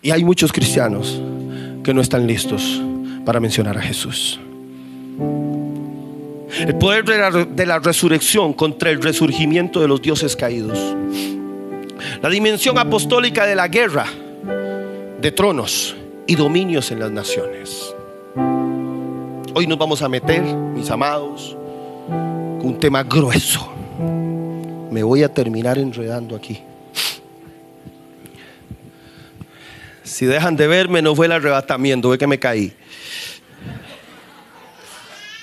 Y hay muchos cristianos que no están listos para mencionar a Jesús. El poder de la resurrección contra el resurgimiento de los dioses caídos. La dimensión apostólica de la guerra de tronos y dominios en las naciones. Hoy nos vamos a meter, mis amados, con un tema grueso. Me voy a terminar enredando aquí. Si dejan de verme, no fue el arrebatamiento, ve que me caí.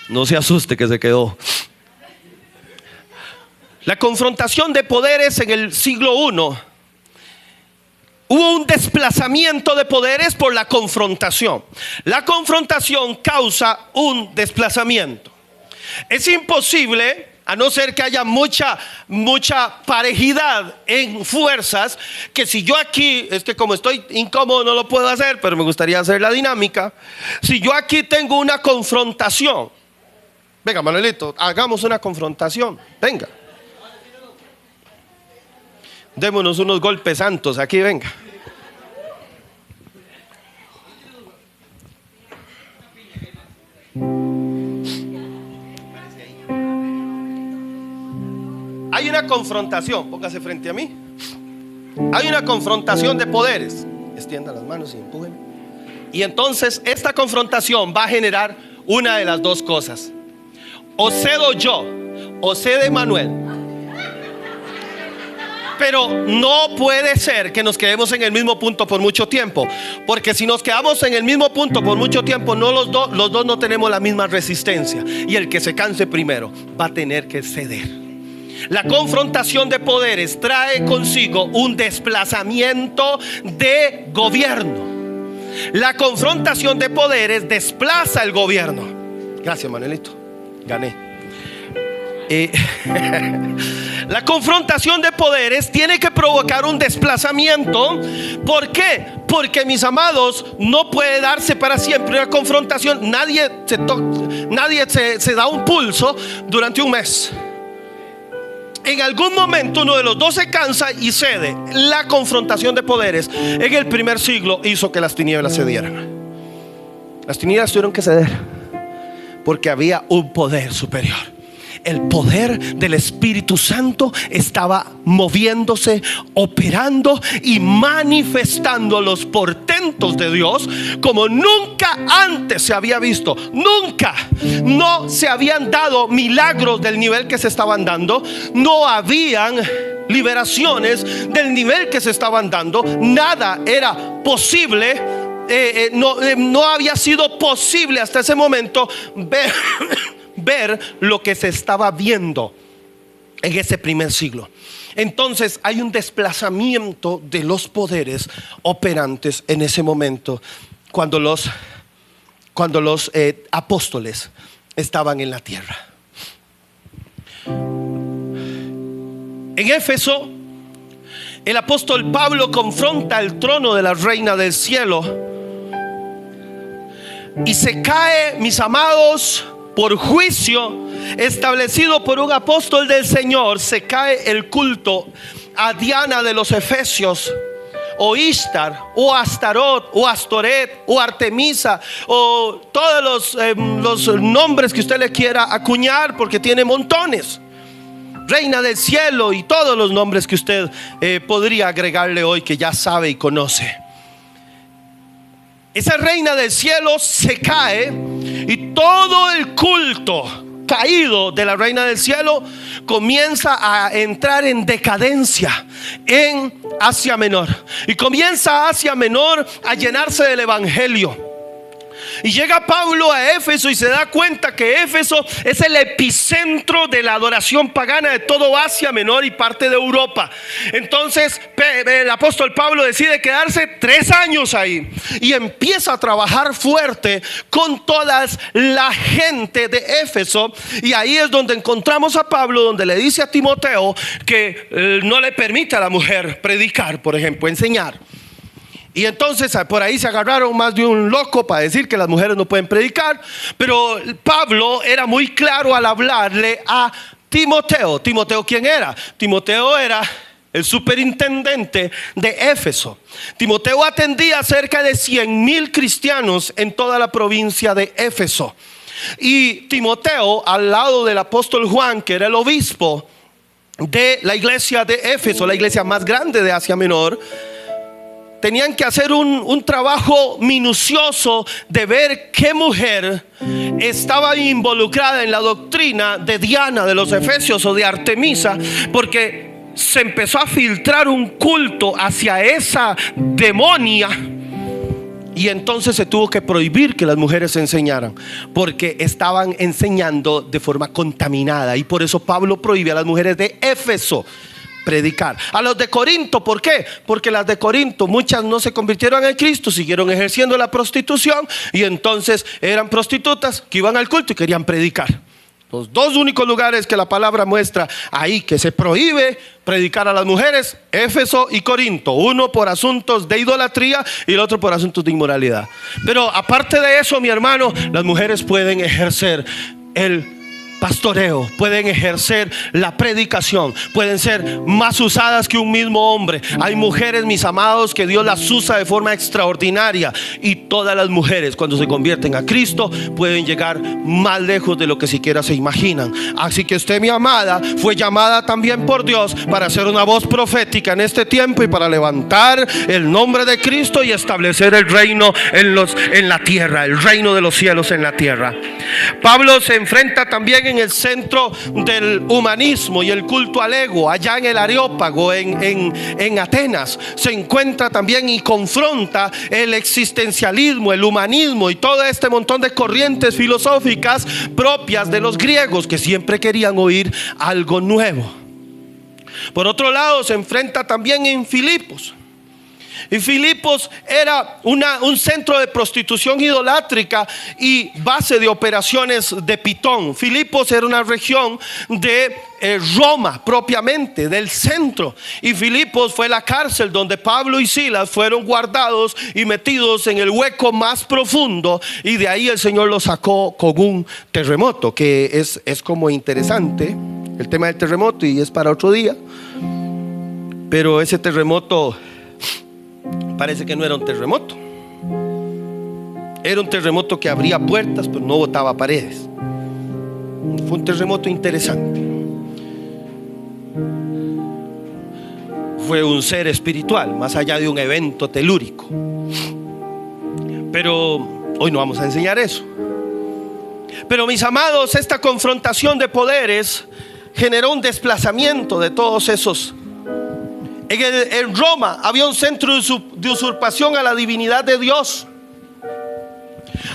No se asuste que se quedó. La confrontación de poderes en el siglo I. Hubo un desplazamiento de poderes por la confrontación. La confrontación causa un desplazamiento. Es imposible, a no ser que haya mucha parejidad en fuerzas, que si yo aquí, es que como estoy incómodo no lo puedo hacer, pero me gustaría hacer la dinámica. Si yo aquí tengo una confrontación, venga Manuelito, hagamos una confrontación, venga. Démonos unos golpes santos aquí, venga. Hay una confrontación, póngase frente a mí. Hay una confrontación de poderes. Extienda las manos y empújeme. Y entonces esta confrontación va a generar una de las dos cosas. O cedo yo, o cede Manuel. Pero no puede ser que nos quedemos en el mismo punto por mucho tiempo, porque si nos quedamos en el mismo punto por mucho tiempo, no los dos no tenemos la misma resistencia, y el que se canse primero va a tener que ceder. La confrontación de poderes trae consigo un desplazamiento de gobierno. La confrontación de poderes desplaza el gobierno. Gracias Manuelito, gané. La confrontación de poderes tiene que provocar un desplazamiento. ¿Por qué? Porque, mis amados, no puede darse para siempre una confrontación. Nadie se da un pulso durante un mes. En algún momento uno de los dos se cansa y cede. La confrontación de poderes en el primer siglo hizo que las tinieblas cedieran. Las tinieblas tuvieron que ceder porque había un poder superior. El poder del Espíritu Santo estaba moviéndose, operando y manifestando los portentos de Dios como nunca antes se había visto. Nunca, no se habían dado milagros del nivel que se estaban dando. No habían liberaciones del nivel que se estaban dando. Nada era posible. No había sido posible hasta ese momento ver lo que se estaba viendo en ese primer siglo. Entonces hay un desplazamiento de los poderes operantes en ese momento cuando los apóstoles estaban en la tierra. En Éfeso, el apóstol Pablo confronta el trono de la reina del cielo y se cae, mis amados, por juicio establecido por un apóstol del Señor. Se cae el culto a Diana de los Efesios, o Ishtar, o Astarot, o Astoret, o Artemisa, o todos los nombres que usted le quiera acuñar, porque tiene montones. Reina del cielo y todos los nombres que usted podría agregarle hoy, que ya sabe y conoce. Esa reina del cielo se cae y todo el culto caído de la reina del cielo comienza a entrar en decadencia en Asia Menor. Y comienza Asia Menor a llenarse del evangelio. Y llega Pablo a Éfeso y se da cuenta que Éfeso es el epicentro de la adoración pagana de todo Asia Menor y parte de Europa. Entonces el apóstol Pablo decide quedarse 3 años ahí y empieza a trabajar fuerte con toda la gente de Éfeso. Y ahí es donde encontramos a Pablo, donde le dice a Timoteo que no le permite a la mujer predicar, por ejemplo, enseñar. Y entonces por ahí se agarraron más de un loco para decir que las mujeres no pueden predicar. Pero Pablo era muy claro al hablarle a Timoteo. ¿Timoteo quién era? Timoteo era el superintendente de Éfeso. Timoteo atendía a cerca de 100,000 cristianos en toda la provincia de Éfeso. Y Timoteo, al lado del apóstol Juan, que era el obispo de la iglesia de Éfeso, la iglesia más grande de Asia Menor, tenían que hacer un trabajo minucioso de ver qué mujer estaba involucrada en la doctrina de Diana de los Efesios o de Artemisa, porque se empezó a filtrar un culto hacia esa demonia. Y entonces se tuvo que prohibir que las mujeres enseñaran, porque estaban enseñando de forma contaminada. Y por eso Pablo prohíbe a las mujeres de Éfeso predicar. A los de Corinto, ¿por qué? Porque las de Corinto, muchas no se convirtieron en Cristo, siguieron ejerciendo la prostitución, y entonces eran prostitutas que iban al culto y querían predicar. Los dos únicos lugares que la palabra muestra ahí que se prohíbe predicar a las mujeres: Éfeso y Corinto. Uno por asuntos de idolatría y el otro por asuntos de inmoralidad. Pero aparte de eso, mi hermano, las mujeres pueden ejercer el pastoreo, pueden ejercer la predicación, pueden ser más usadas que un mismo hombre. Hay mujeres, mis amados, que Dios las usa de forma extraordinaria, y todas las mujeres, cuando se convierten a Cristo, pueden llegar más lejos de lo que siquiera se imaginan. Así que usted, mi amada, fue llamada también por Dios para ser una voz profética en este tiempo y para levantar el nombre de Cristo y establecer el reino en la tierra, el reino de los cielos en la tierra. Pablo se enfrenta también en el centro del humanismo y el culto al ego, allá en el Areópago, en Atenas. Se encuentra también y confronta el existencialismo, el humanismo y todo este montón de corrientes filosóficas propias de los griegos, que siempre querían oír algo nuevo. Por otro lado, se enfrenta también en Filipos. Y Filipos era un centro de prostitución idolátrica y base de operaciones de Pitón. Filipos era una región de Roma propiamente, del centro. Y Filipos fue la cárcel donde Pablo y Silas fueron guardados y metidos en el hueco más profundo. Y de ahí el Señor los sacó con un terremoto, que es como interesante el tema del terremoto, y es para otro día. Pero ese terremoto parece que no era un terremoto. Era un terremoto que abría puertas, pero no botaba paredes. Fue un terremoto interesante. Fue un ser espiritual, más allá de un evento telúrico. Pero hoy no vamos a enseñar eso. Pero, mis amados, esta confrontación de poderes generó un desplazamiento de todos esos. En Roma había un centro de usurpación a la divinidad de Dios.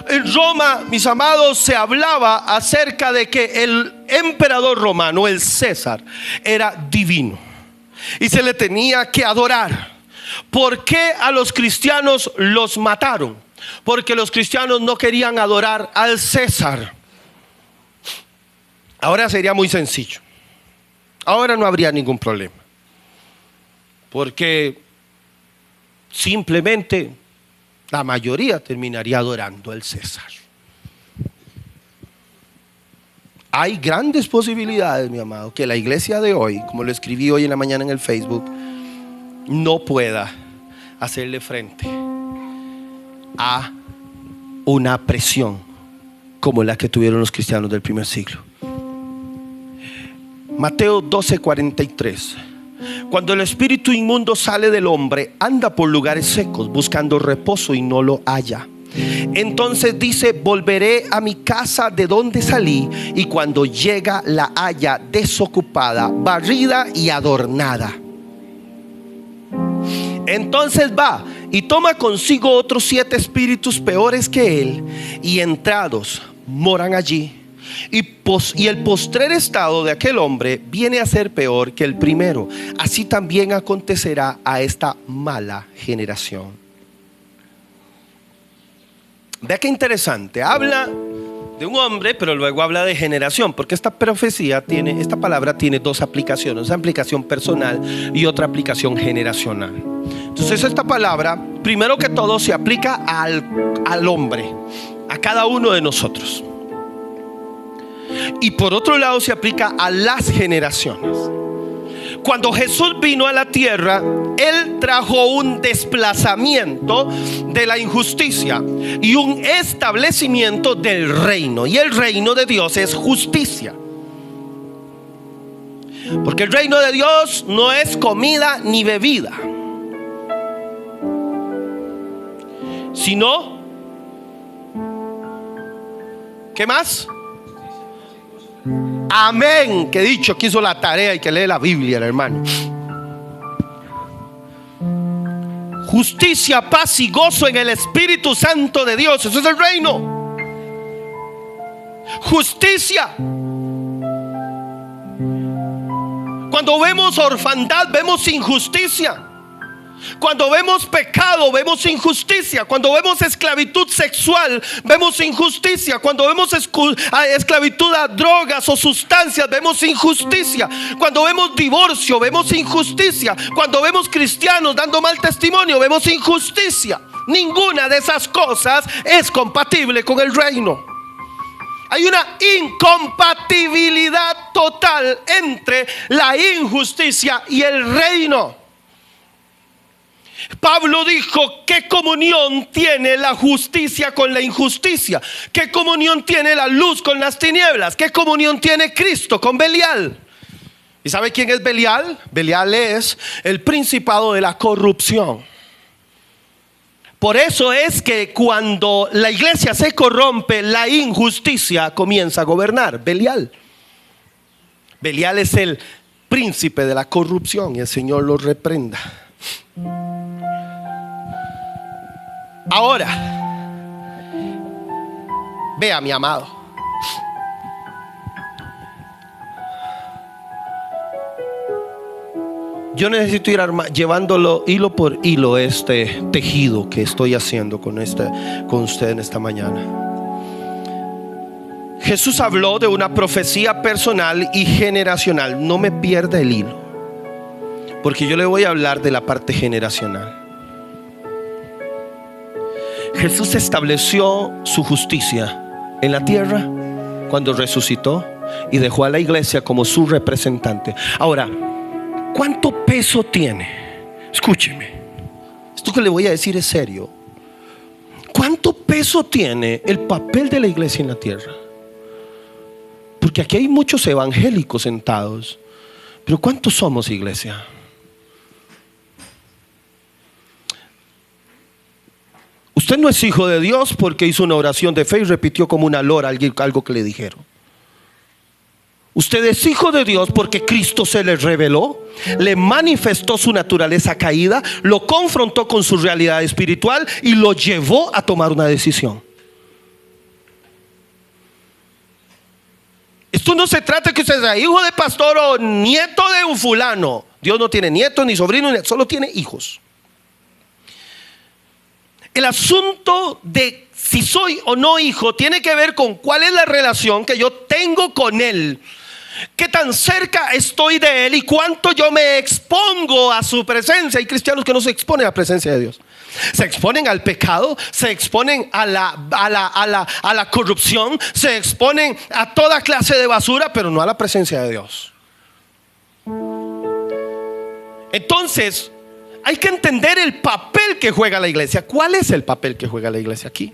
En Roma, mis amados, se hablaba acerca de que el emperador romano, el César, era divino y se le tenía que adorar. ¿Por qué a los cristianos los mataron? Porque los cristianos no querían adorar al César. Ahora sería muy sencillo. Ahora no habría ningún problema, porque simplemente la mayoría terminaría adorando al César. Hay grandes posibilidades, mi amado, que la iglesia de hoy, como lo escribí hoy en la mañana en el Facebook, no pueda hacerle frente a una presión como la que tuvieron los cristianos del primer siglo. Mateo 12:43. Cuando el espíritu inmundo sale del hombre, anda por lugares secos buscando reposo y no lo halla. Entonces dice: volveré a mi casa de donde salí, y cuando llega la halla desocupada, barrida y adornada. Entonces va y toma consigo otros 7 espíritus peores que él, y entrados moran allí. Y el postrer estado de aquel hombre viene a ser peor que el primero. Así también acontecerá a esta mala generación. Vea qué interesante. Habla de un hombre, pero luego habla de generación, porque esta palabra tiene 2 aplicaciones: una aplicación personal y otra aplicación generacional. Entonces, esta palabra, primero que todo, se aplica al hombre, a cada uno de nosotros. Y por otro lado se aplica a las generaciones, Cuando Jesús vino a la tierra, Él trajo un desplazamiento de la injusticia y un establecimiento del reino. Y el reino de Dios es justicia. Porque el reino de Dios no es comida ni bebida, sino, ¿qué más? Amén. Que dicho que hizo la tarea y que lee la Biblia, hermano. Justicia, paz y gozo en el Espíritu Santo de Dios. Eso es el reino. Justicia. Cuando vemos orfandad, vemos injusticia. Cuando vemos pecado, vemos injusticia. Cuando vemos esclavitud sexual, vemos injusticia. Cuando vemos esclavitud a drogas o sustancias, vemos injusticia. Cuando vemos divorcio, vemos injusticia. Cuando vemos cristianos dando mal testimonio, vemos injusticia. Ninguna de esas cosas es compatible con el reino. Hay una incompatibilidad total entre la injusticia y el reino. Pablo dijo: ¿qué comunión tiene la justicia con la injusticia? ¿Qué comunión tiene la luz con las tinieblas? ¿Qué comunión tiene Cristo con Belial? ¿Y sabe quién es Belial? Belial es el principado de la corrupción. Por eso es que cuando la iglesia se corrompe, la injusticia comienza a gobernar. Belial es el príncipe de la corrupción y el Señor lo reprenda. Ahora, vea, mi amado, yo necesito ir llevándolo hilo por hilo, este tejido que estoy haciendo con usted en esta mañana. Jesús habló de una profecía personal y generacional. No me pierda el hilo, porque yo le voy a hablar de la parte generacional. Jesús estableció su justicia en la tierra cuando resucitó y dejó a la iglesia como su representante. Ahora, ¿cuánto peso tiene? Escúcheme, esto que le voy a decir es serio. ¿Cuánto peso tiene el papel de la iglesia en la tierra? Porque aquí hay muchos evangélicos sentados, pero ¿cuántos somos, iglesia? Usted no es hijo de Dios porque hizo una oración de fe y repitió como una lora algo que le dijeron. Usted es hijo de Dios porque Cristo se le reveló, le manifestó su naturaleza caída, lo confrontó con su realidad espiritual y lo llevó a tomar una decisión. Esto no se trata de que usted sea hijo de pastor o nieto de un fulano. Dios no tiene nietos ni sobrinos, solo tiene hijos. El asunto de si soy o no hijo tiene que ver con cuál es la relación que yo tengo con Él, qué tan cerca estoy de Él y cuánto yo me expongo a su presencia. Hay cristianos que no se exponen a la presencia de Dios, se exponen al pecado, se exponen a la corrupción, se exponen a toda clase de basura, pero no a la presencia de Dios. Entonces hay que entender el papel que juega la iglesia. ¿Cuál es el papel que juega la iglesia aquí?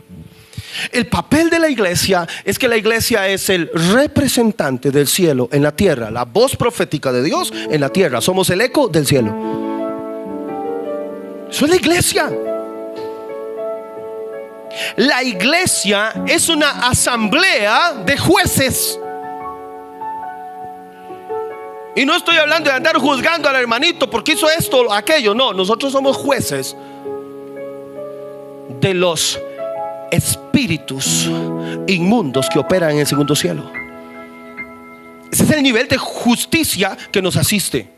El papel de la iglesia es que la iglesia es el representante del cielo en la tierra, la voz profética de Dios en la tierra. Somos el eco del cielo. Eso es la iglesia. La iglesia es una asamblea de jueces. Y no estoy hablando de andar juzgando al hermanito porque hizo esto o aquello. No, nosotros somos jueces de los espíritus inmundos que operan en el segundo cielo. Ese es el nivel de justicia que nos asiste.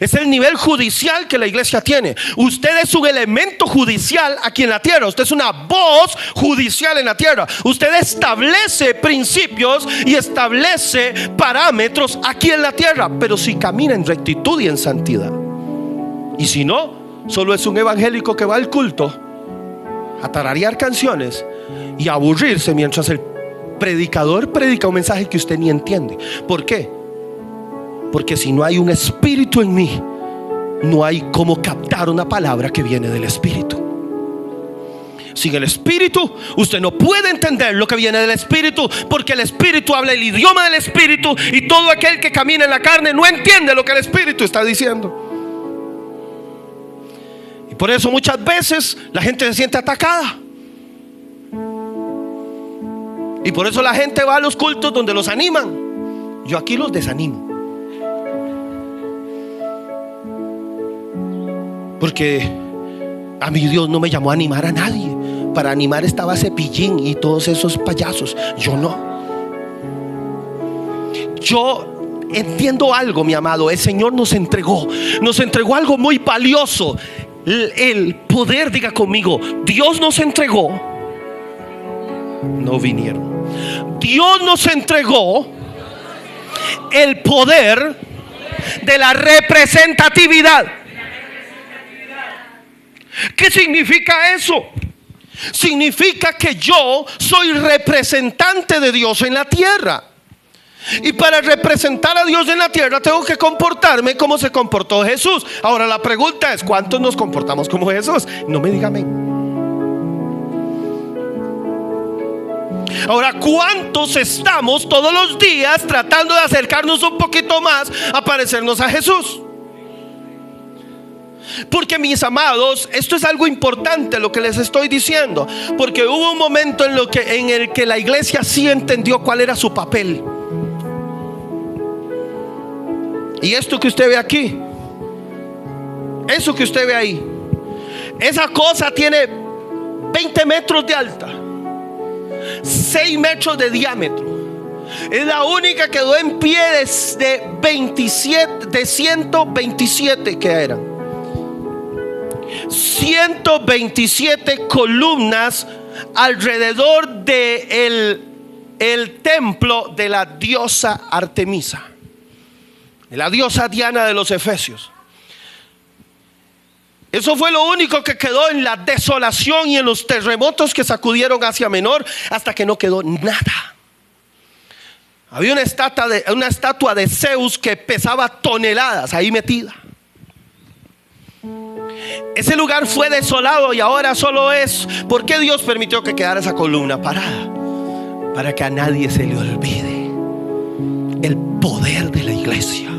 Es el nivel judicial que la iglesia tiene. Usted es un elemento judicial aquí en la tierra. Usted es una voz judicial en la tierra. Usted establece principios y establece parámetros aquí en la tierra, pero si camina en rectitud y en santidad. Y si no, solo es un evangélico que va al culto a tararear canciones y a aburrirse mientras el predicador predica un mensaje que usted ni entiende. ¿Por qué? Porque si no hay un espíritu en mí, no hay cómo captar una palabra que viene del espíritu. Sin el espíritu, usted no puede entender lo que viene del espíritu, porque el espíritu habla el idioma del espíritu, y todo aquel que camina en la carne no entiende lo que el espíritu está diciendo. Y por eso muchas veces la gente se siente atacada. Y por eso la gente va a los cultos donde los animan. Yo aquí los desanimo. Porque a mí Dios no me llamó a animar a nadie. Para animar estaba Cepillín y todos esos payasos. Yo no. Yo entiendo algo, mi amado. El Señor nos entregó algo muy valioso. El poder, diga conmigo, Dios nos entregó. No vinieron. Dios nos entregó el poder de la representatividad. ¿Qué significa eso? Significa que yo soy representante de Dios en la tierra. Y para representar a Dios en la tierra tengo que comportarme como se comportó Jesús. Ahora la pregunta es, ¿cuántos nos comportamos como Jesús? No me diga amén. Ahora, ¿cuántos estamos todos los días tratando de acercarnos un poquito más a parecernos a Jesús? Porque, mis amados, esto es algo importante lo que les estoy diciendo, porque hubo un momento en el que la iglesia sí entendió cuál era su papel. Y esto que usted ve aquí, eso que usted ve ahí, esa cosa tiene 20 metros de alta, 6 metros de diámetro. Es la única que quedó en pie de 127 que eran 127 columnas alrededor de el templo de la diosa Artemisa, de la diosa Diana de los Efesios. Eso fue lo único que quedó en la desolación y en los terremotos que sacudieron Asia Menor, hasta que no quedó nada. Había una estatua de Zeus que pesaba toneladas ahí metida. Ese lugar fue desolado y ahora solo es. ¿Por qué Dios permitió que quedara esa columna parada? Para que a nadie se le olvide el poder de la iglesia,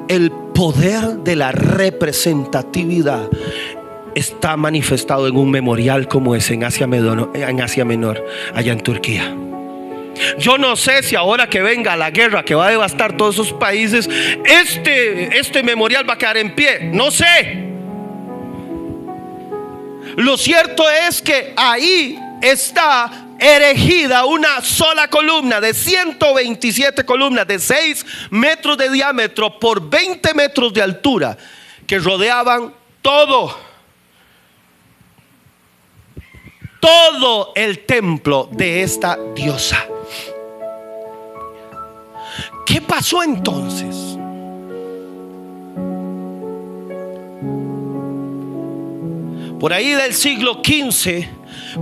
el poder de la representatividad está manifestado en un memorial como ese en Asia Menor, allá en Turquía. Yo no sé si ahora que venga la guerra que va a devastar todos esos países, este memorial va a quedar en pie. No sé. Lo cierto es que ahí está erigida una sola columna de 127 columnas de 6 metros de diámetro por 20 metros de altura, que rodeaban todo el templo de esta diosa. ¿Qué pasó entonces? Por ahí del siglo XV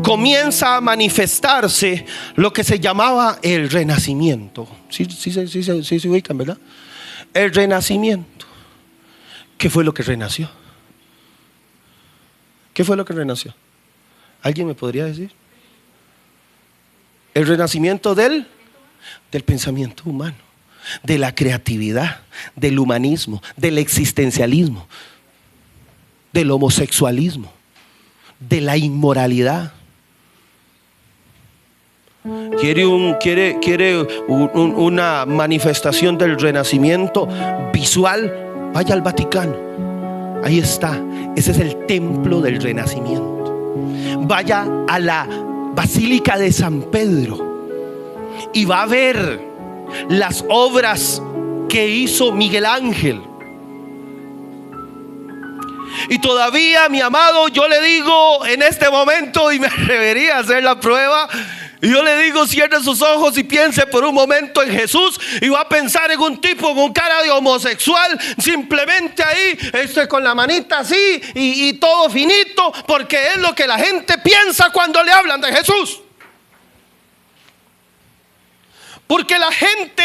comienza a manifestarse lo que se llamaba el Renacimiento. Sí se ubican, ¿verdad? El Renacimiento. ¿Qué fue lo que renació? ¿Qué fue lo que renació? ¿Alguien me podría decir? El renacimiento del pensamiento humano, de la creatividad, del humanismo, del existencialismo, del homosexualismo, de la inmoralidad. Quiere una manifestación del renacimiento visual, vaya al Vaticano. Ahí está, ese es el templo del renacimiento. Vaya a la Basílica de San Pedro y va a ver las obras que hizo Miguel Ángel. Y todavía, mi amado, yo le digo en este momento, y me atrevería a hacer la prueba, y yo le digo, cierre sus ojos y piense por un momento en Jesús, y va a pensar en un tipo con cara de homosexual, simplemente ahí, con la manita así y todo finito, porque es lo que la gente piensa cuando le hablan de Jesús. Porque la gente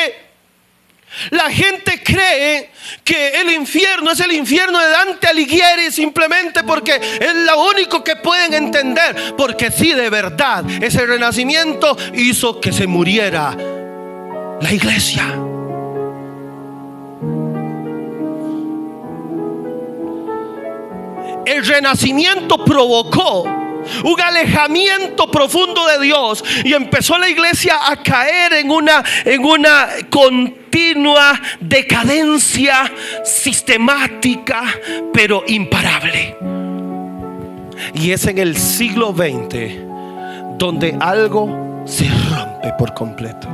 La gente cree que el infierno es el infierno de Dante Alighieri simplemente porque es lo único que pueden entender. Porque sí, de verdad, ese renacimiento hizo que se muriera la iglesia. El renacimiento provocó un alejamiento profundo de Dios y empezó la iglesia a caer en una continua decadencia sistemática pero imparable. Y es en el siglo XX donde algo se rompe por completo.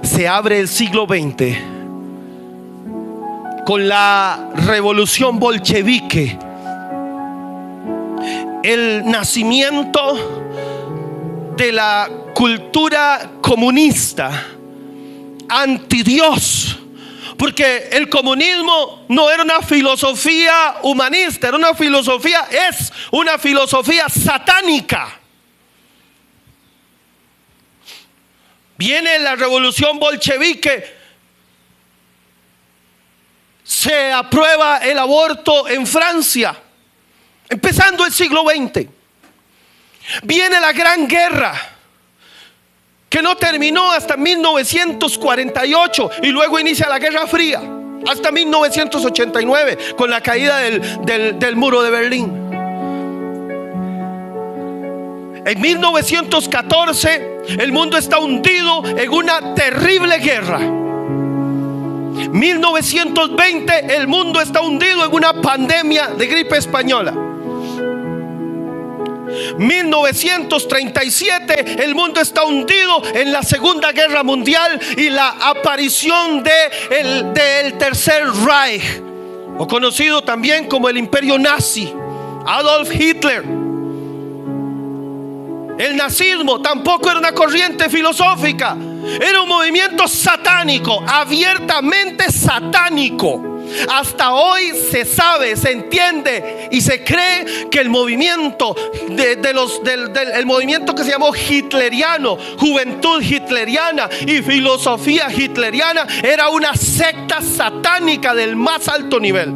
Se abre el siglo XX con la revolución bolchevique, el nacimiento de la cultura comunista antidios, porque el comunismo no era una filosofía humanista, es una filosofía satánica. Viene la revolución bolchevique, se aprueba el aborto en Francia, empezando el siglo XX. Viene la Gran Guerra, que no terminó hasta 1948, y luego inicia la Guerra Fría hasta 1989 con la caída del muro de Berlín. En 1914 el mundo está hundido en una terrible guerra. 1920 el mundo está hundido en una pandemia de gripe española. 1937 el mundo está hundido en la Segunda Guerra Mundial y la aparición del Tercer Reich, o conocido también como el Imperio Nazi, Adolf Hitler. El nazismo tampoco era una corriente filosófica, era un movimiento satánico, abiertamente satánico. Hasta hoy se sabe, se entiende y se cree que el movimiento el movimiento que se llamó hitleriano, juventud hitleriana y filosofía hitleriana, era una secta satánica del más alto nivel,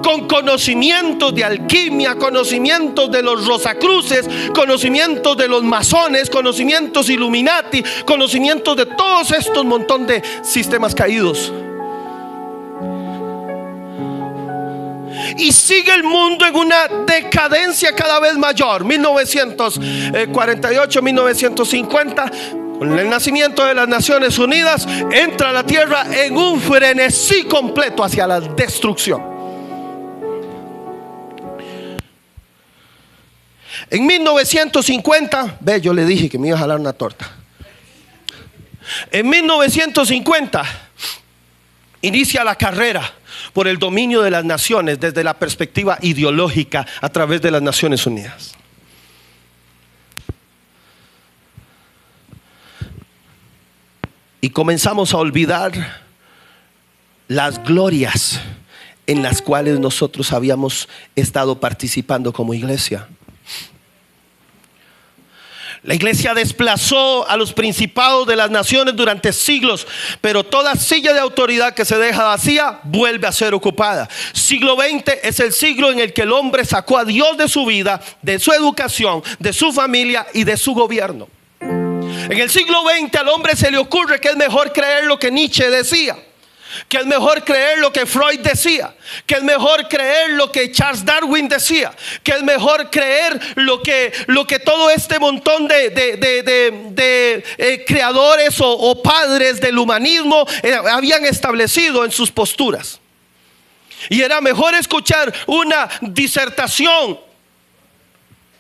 con conocimientos de alquimia, conocimientos de los Rosacruces, conocimientos de los masones, conocimientos Illuminati, conocimientos de todos estos montón de sistemas caídos. Y sigue el mundo en una decadencia cada vez mayor. 1948, 1950, con el nacimiento de las Naciones Unidas, entra la tierra en un frenesí completo hacia la destrucción. En 1950, yo le dije que me iba a jalar una torta. En 1950 inicia la carrera por el dominio de las naciones desde la perspectiva ideológica a través de las Naciones Unidas. Y comenzamos a olvidar las glorias en las cuales nosotros habíamos estado participando como iglesia. La iglesia desplazó a los principados de las naciones durante siglos, pero toda silla de autoridad que se deja vacía vuelve a ser ocupada. Siglo XX es el siglo en el que el hombre sacó a Dios de su vida, de su educación, de su familia y de su gobierno. En el siglo XX al hombre se le ocurre que es mejor creer lo que Nietzsche decía, que es mejor creer lo que Freud decía, que es mejor creer lo que Charles Darwin decía, que es mejor creer lo que todo este montón de creadores o padres del humanismo habían establecido en sus posturas. Y era mejor escuchar una disertación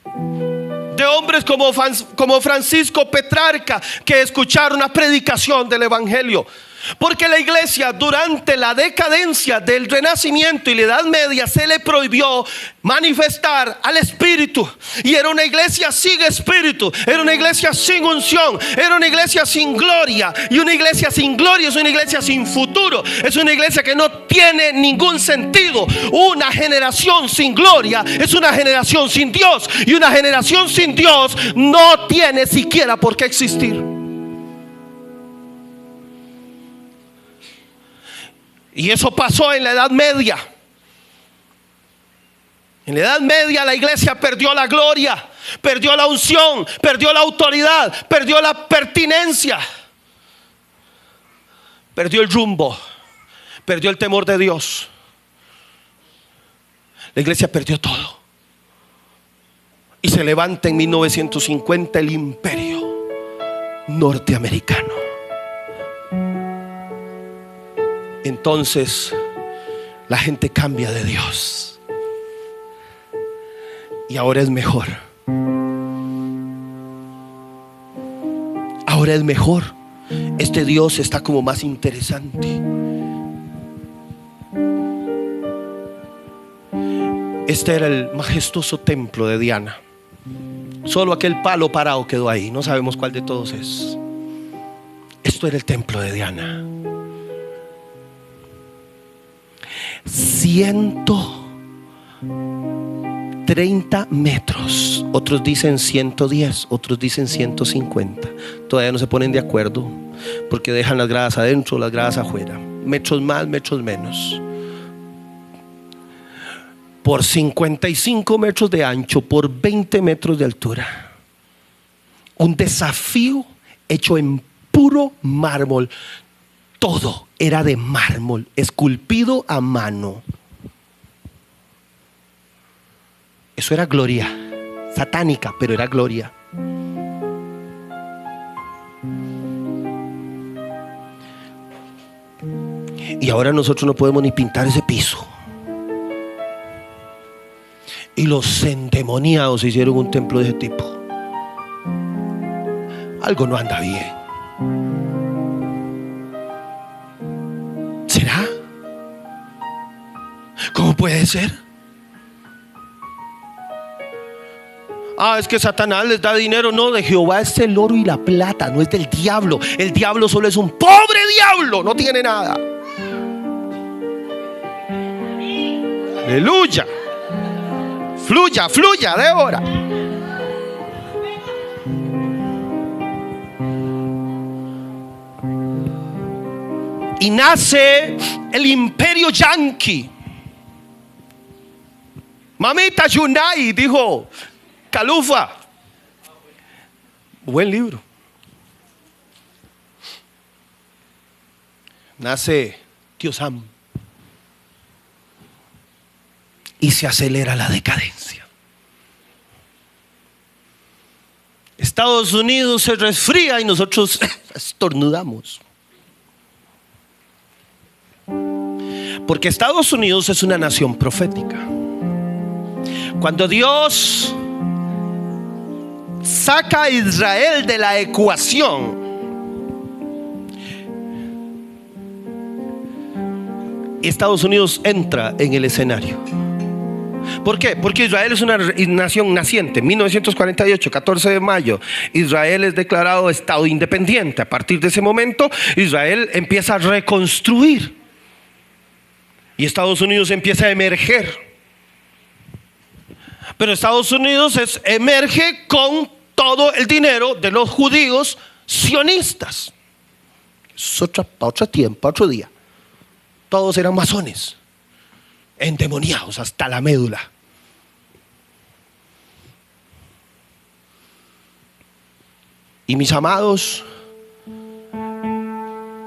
de hombres como Francisco Petrarca que escuchar una predicación del evangelio. Porque la iglesia durante la decadencia del Renacimiento y la Edad Media se le prohibió manifestar al Espíritu. Y era una iglesia sin Espíritu, era una iglesia sin unción, era una iglesia sin gloria. Y una iglesia sin gloria es una iglesia sin futuro, es una iglesia que no tiene ningún sentido. Una generación sin gloria es una generación sin Dios, y una generación sin Dios no tiene siquiera por qué existir. Y eso pasó en la Edad Media. En la Edad Media la iglesia perdió la gloria, perdió la unción, perdió la autoridad, perdió la pertinencia, perdió el rumbo, perdió el temor de Dios. La iglesia perdió todo. Y se levanta en 1950 el imperio norteamericano. Entonces la gente cambia de Dios. Y ahora es mejor. Ahora es mejor. Este Dios está como más interesante. Este era el majestuoso templo de Diana. Solo aquel palo parado quedó ahí. No sabemos cuál de todos es. Esto era el templo de Diana. 130 metros. Otros dicen 110, otros dicen 150. Todavía no se ponen de acuerdo, porque dejan las gradas adentro, las gradas afuera. Metros más, metros menos. Por 55 metros de ancho, por 20 metros de altura. Un desafío hecho en puro mármol. Todo era de mármol, esculpido a mano. Eso era gloria satánica, pero era gloria. Y ahora nosotros no podemos ni pintar ese piso. Y los endemoniados hicieron un templo de ese tipo. Algo no anda bien. ¿Será? ¿Cómo puede ser? Es que Satanás les da dinero. No, de Jehová es el oro y la plata, no es del diablo. El diablo solo es un pobre diablo, no tiene nada. Aleluya. Fluya, fluya, Débora. Y nace el imperio yanqui. Mamita Yunai, dijo Calufa. Buen libro. Nace Tío Sam. Y se acelera la decadencia. Estados Unidos se resfría y nosotros estornudamos. Porque Estados Unidos es una nación profética. Cuando Dios saca a Israel de la ecuación, Estados Unidos entra en el escenario. ¿Por qué? Porque Israel es una nación naciente. 1948, 14 de mayo, Israel es declarado Estado independiente. A partir de ese momento, Israel empieza a reconstruir. Y Estados Unidos empieza a emerger. Pero Estados Unidos emerge con todo el dinero de los judíos sionistas. Es otro tiempo, otro día. Todos eran masones, endemoniados hasta la médula. Y mis amados,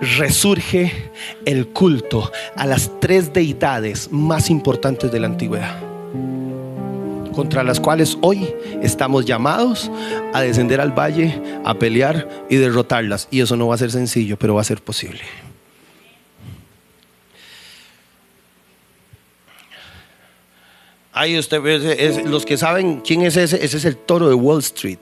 resurge el culto a las tres deidades más importantes de la antigüedad, contra las cuales hoy estamos llamados a descender al valle, a pelear y derrotarlas. Y eso no va a ser sencillo, pero va a ser posible. Ahí usted ve, los que saben quién es ese es el toro de Wall Street.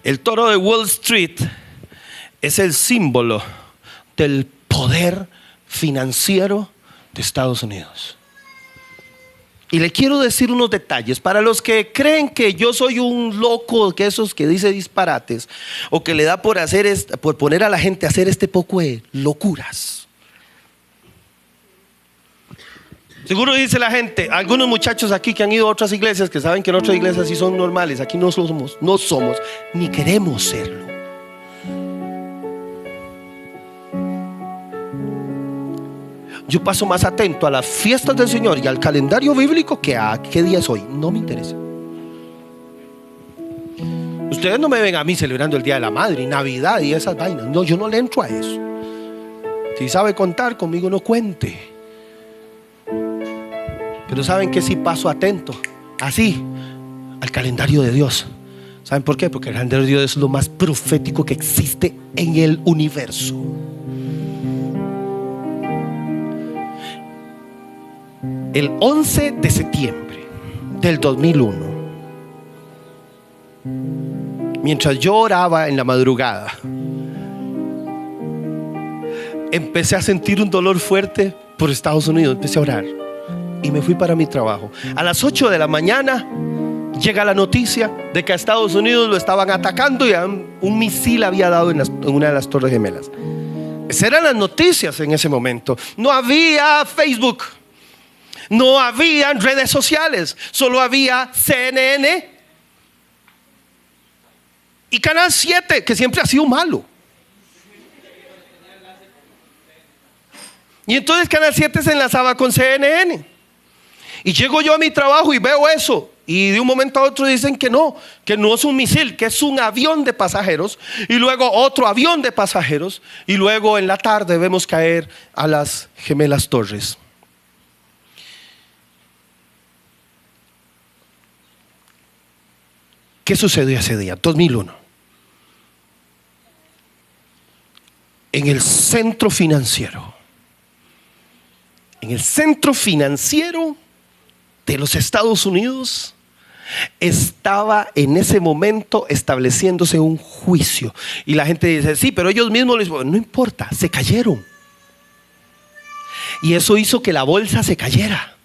El toro de Wall Street es el símbolo del poder financiero de Estados Unidos. Y le quiero decir unos detalles para los que creen que yo soy un loco, que esos que dice disparates, o que le da por poner a la gente a hacer este poco de locuras. Seguro dice la gente, algunos muchachos aquí que han ido a otras iglesias, que saben que en otras iglesias sí son normales, aquí no somos, ni queremos serlo. yo paso más atento a las fiestas del Señor y al calendario bíblico que a qué día es hoy. No me interesa. Ustedes no me ven a mí celebrando el Día de la Madre y Navidad y esas vainas. No, yo no le entro a eso. Si sabe contar, conmigo no cuente. Pero saben que sí paso atento, así, al calendario de Dios. ¿Saben por qué? Porque el calendario de Dios es lo más profético que existe en el universo. El 11 de septiembre del 2001, mientras yo oraba en la madrugada, empecé a sentir un dolor fuerte por Estados Unidos. Empecé a orar y me fui para mi trabajo. A las 8 de la mañana llega la noticia de que a Estados Unidos lo estaban atacando y un misil había dado en una de las Torres Gemelas. Esas eran las noticias en ese momento. No había Facebook, no había redes sociales, solo había CNN y Canal 7, que siempre ha sido malo. Y entonces Canal 7 se enlazaba con CNN. Y llego yo a mi trabajo y veo eso. Y de un momento a otro dicen que no es un misil, que es un avión de pasajeros. Y luego otro avión de pasajeros. Y luego en la tarde vemos caer a las gemelas torres. ¿Qué sucedió ese día? 2001. En el centro financiero. En el centro financiero de los Estados Unidos estaba en ese momento estableciéndose un juicio. Y la gente dice, sí, pero ellos mismos les dicen, no importa, se cayeron. Y eso hizo que la bolsa se cayera.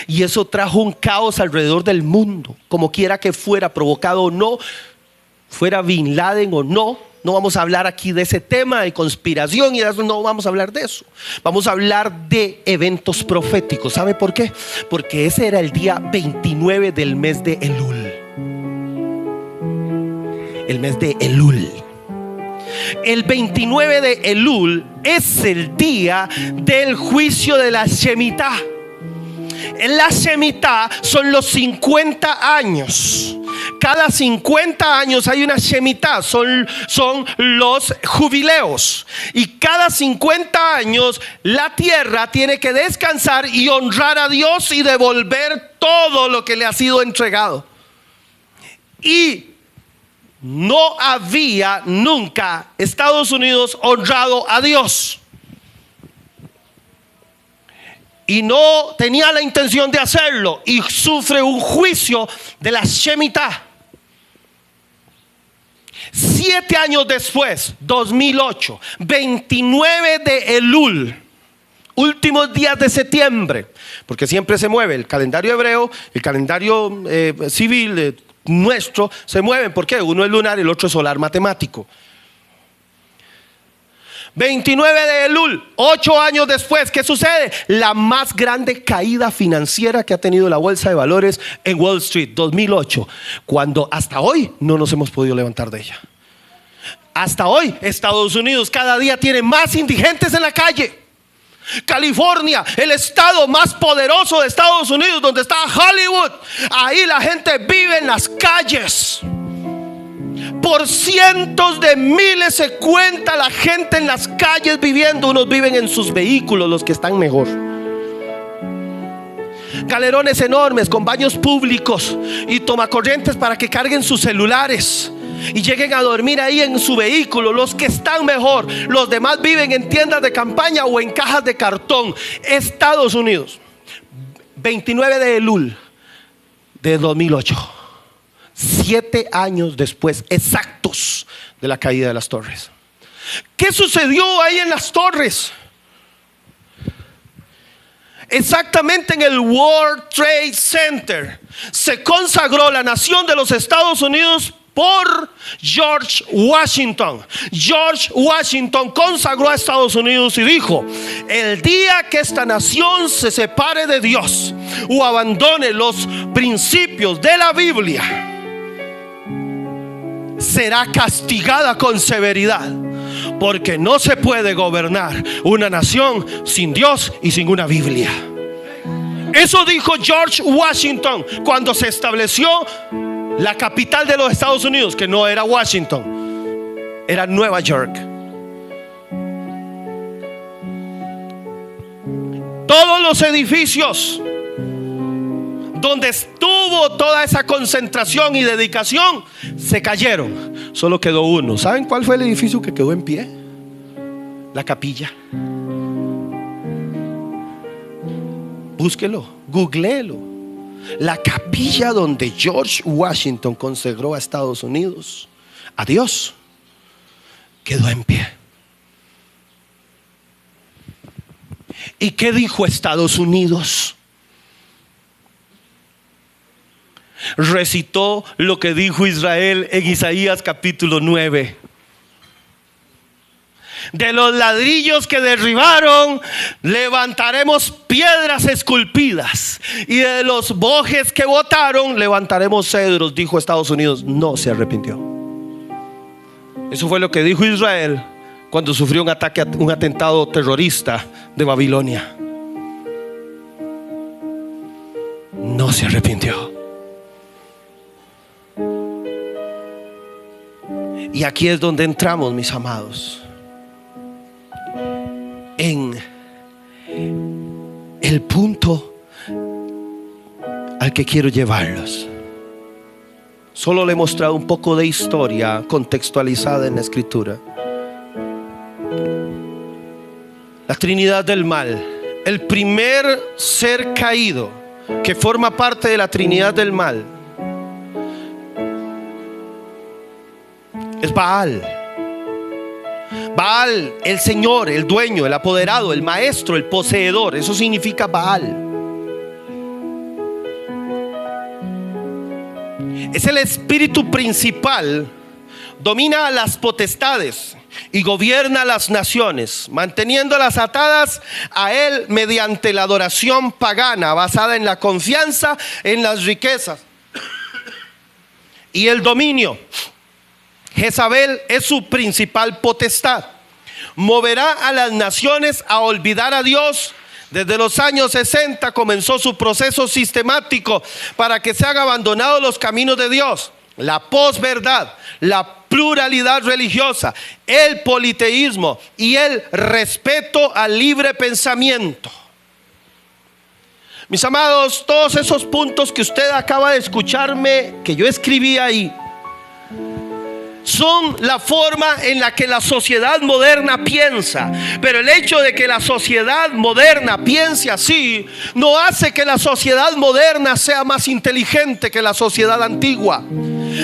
Y eso trajo un caos alrededor del mundo, como quiera que fuera, provocado o no, fuera Bin Laden o no. No vamos a hablar aquí de ese tema de conspiración y de eso, no vamos a hablar de eso. Vamos a hablar de eventos proféticos. ¿Sabe por qué? Porque ese era el día 29 del mes de Elul. El mes de Elul. El 29 de Elul es el día del juicio de la Shemitah. En la Shemitah son los 50 años. Cada 50 años hay una Shemitah, son los jubileos. Y cada 50 años la tierra tiene que descansar y honrar a Dios y devolver todo lo que le ha sido entregado. Y no había nunca Estados Unidos honrado a Dios. Y no tenía la intención de hacerlo. Y sufre un juicio de la Shemitah. 7 años después, 2008, 29 de Elul, últimos días de septiembre, porque siempre se mueve el calendario hebreo, el calendario civil nuestro, se mueven. ¿Por qué? Uno es lunar y el otro es solar matemático. 29 de Elul, 8 años después, ¿qué sucede? La más grande caída financiera que ha tenido la bolsa de valores en Wall Street, 2008, cuando hasta hoy no nos hemos podido levantar de ella. Hasta hoy Estados Unidos cada día tiene más indigentes en la calle. California, el estado más poderoso de Estados Unidos, donde está Hollywood, ahí la gente vive en las calles. Por cientos de miles se cuenta la gente en las calles viviendo. Unos viven en sus vehículos, los que están mejor. Galerones enormes con baños públicos y tomacorrientes para que carguen sus celulares y lleguen a dormir ahí en su vehículo. Los que están mejor, los demás viven en tiendas de campaña o en cajas de cartón. Estados Unidos, 29 de Elul de 2008. 7 años después exactos de la caída de las torres. ¿Qué sucedió ahí en las torres? Exactamente en el World Trade Center se consagró la nación de los Estados Unidos por George Washington. George Washington consagró a Estados Unidos y dijo: el día que esta nación se separe de Dios o abandone los principios de la Biblia, será castigada con severidad, Porque no se puede gobernar una nación sin Dios y sin una Biblia. Eso dijo George Washington cuando se estableció la capital de los Estados Unidos, que no era Washington, era Nueva York. Todos los edificios donde estuvo toda esa concentración y dedicación se cayeron. Solo quedó uno. ¿Saben cuál fue el edificio que quedó en pie? La capilla. Búsquelo, googléelo. La capilla donde George Washington consagró a Estados Unidos a Dios quedó en pie. ¿Y qué dijo Estados Unidos? Recitó lo que dijo Israel en Isaías capítulo 9. De los ladrillos que derribaron levantaremos piedras esculpidas, y de los bojes que botaron levantaremos cedros, dijo Estados Unidos. No se arrepintió. Eso fue lo que dijo Israel cuando sufrió un atentado terrorista de Babilonia. No se arrepintió. Y aquí es donde entramos, mis amados, en el punto al que quiero llevarlos. Solo le he mostrado un poco de historia contextualizada en la Escritura. La Trinidad del mal. El primer ser caído que forma parte de la Trinidad del mal es Baal. Baal, el Señor, el dueño, el apoderado, el maestro, el poseedor. Eso significa Baal. Es el espíritu principal. Domina a las potestades y gobierna las naciones, manteniéndolas atadas a él mediante la adoración pagana basada en la confianza en las riquezas y el dominio. Jezabel es su principal potestad. Moverá a las naciones a olvidar a Dios. Desde los años 60 comenzó su proceso sistemático para que se hagan abandonados los caminos de Dios. La posverdad, la pluralidad religiosa, el politeísmo y el respeto al libre pensamiento. Mis amados, todos esos puntos que usted acaba de escucharme, que yo escribí ahí, son la forma en la que la sociedad moderna piensa. Pero el hecho de que la sociedad moderna piense así no hace que la sociedad moderna sea más inteligente que la sociedad antigua.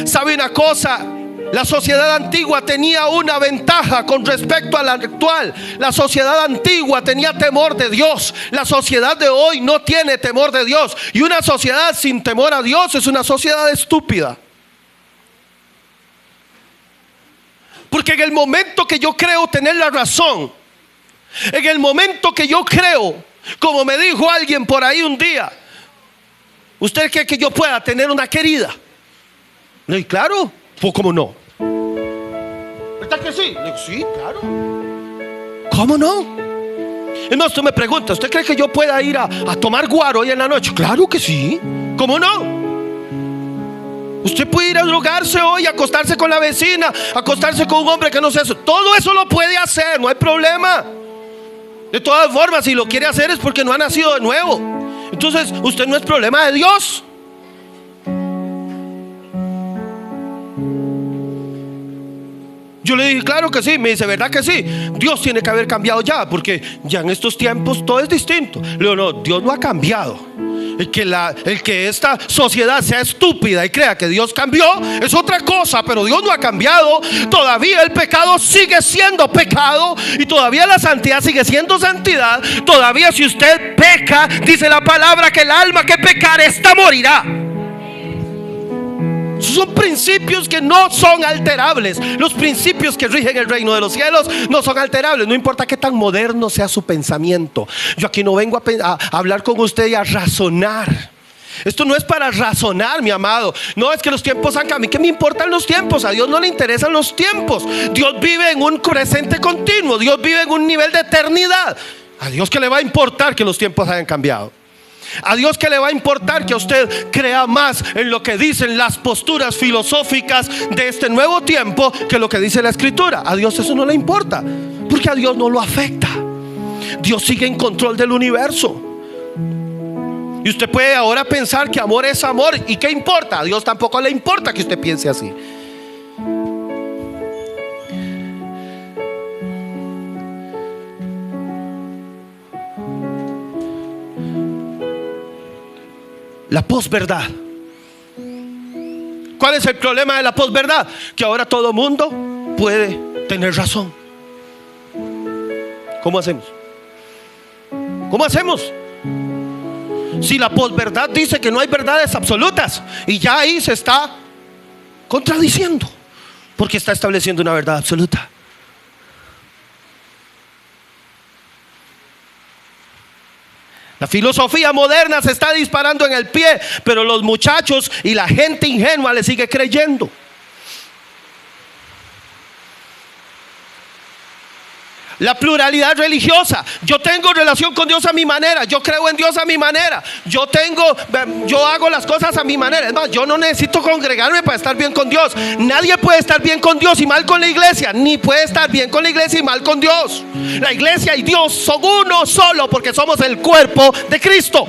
¿Sabe una cosa? La sociedad antigua tenía una ventaja con respecto a la actual. La sociedad antigua tenía temor de Dios. La sociedad de hoy no tiene temor de Dios. Y una sociedad sin temor a Dios es una sociedad estúpida. Porque en el momento que yo creo tener la razón, en el momento que yo creo, como me dijo alguien por ahí un día, ¿usted cree que yo pueda tener una querida? Y claro, pues cómo no. ¿Verdad que sí? Le digo, sí, claro. ¿Cómo no? No, usted me pregunta, ¿usted cree que yo pueda ir a tomar guaro hoy en la noche? Claro que sí. ¿Cómo no? Usted puede ir a drogarse hoy, acostarse con la vecina, acostarse con un hombre que no sé eso. Todo eso lo puede hacer, no hay problema. De todas formas, si lo quiere hacer es porque no ha nacido de nuevo. Entonces, usted no es problema de Dios. Yo le dije, claro que sí. Me dice, ¿verdad que sí? Dios tiene que haber cambiado ya, porque ya en estos tiempos todo es distinto. Le digo, no, Dios no ha cambiado. El que esta sociedad sea estúpida y crea que Dios cambió es otra cosa, pero Dios no ha cambiado. Todavía el pecado sigue siendo pecado y todavía la santidad sigue siendo santidad. Todavía si usted peca, dice la palabra que el alma que pecare esta morirá. Son principios que no son alterables. Los principios que rigen el reino de los cielos no son alterables. No importa qué tan moderno sea su pensamiento. Yo aquí no vengo a hablar con usted y a razonar. Esto no es para razonar, mi amado. No es que los tiempos han cambiado. ¿Qué me importan los tiempos? A Dios no le interesan los tiempos. Dios vive en un presente continuo. Dios vive en un nivel de eternidad. A Dios que le va a importar que los tiempos hayan cambiado. A Dios que le va a importar que usted crea más en lo que dicen las posturas filosóficas de este nuevo tiempo que lo que dice la Escritura. A Dios eso no le importa, porque a Dios no lo afecta. Dios sigue en control del universo. Y usted puede ahora pensar que amor es amor. ¿Y qué importa? A Dios tampoco le importa que usted piense así. La posverdad. ¿Cuál es el problema de la posverdad? Que ahora todo mundo puede tener razón. ¿Cómo hacemos? ¿Cómo hacemos? Si la posverdad dice que no hay verdades absolutas, y ya ahí se está contradiciendo, porque está estableciendo una verdad absoluta. La filosofía moderna se está disparando en el pie, pero los muchachos y la gente ingenua le sigue creyendo. La pluralidad religiosa. Yo tengo relación con Dios a mi manera. Yo creo en Dios a mi manera. Yo hago las cosas a mi manera. Es más, yo no necesito congregarme para estar bien con Dios. Nadie puede estar bien con Dios y mal con la iglesia. Ni puede estar bien con la iglesia y mal con Dios. La iglesia y Dios son uno solo, porque somos el cuerpo de Cristo.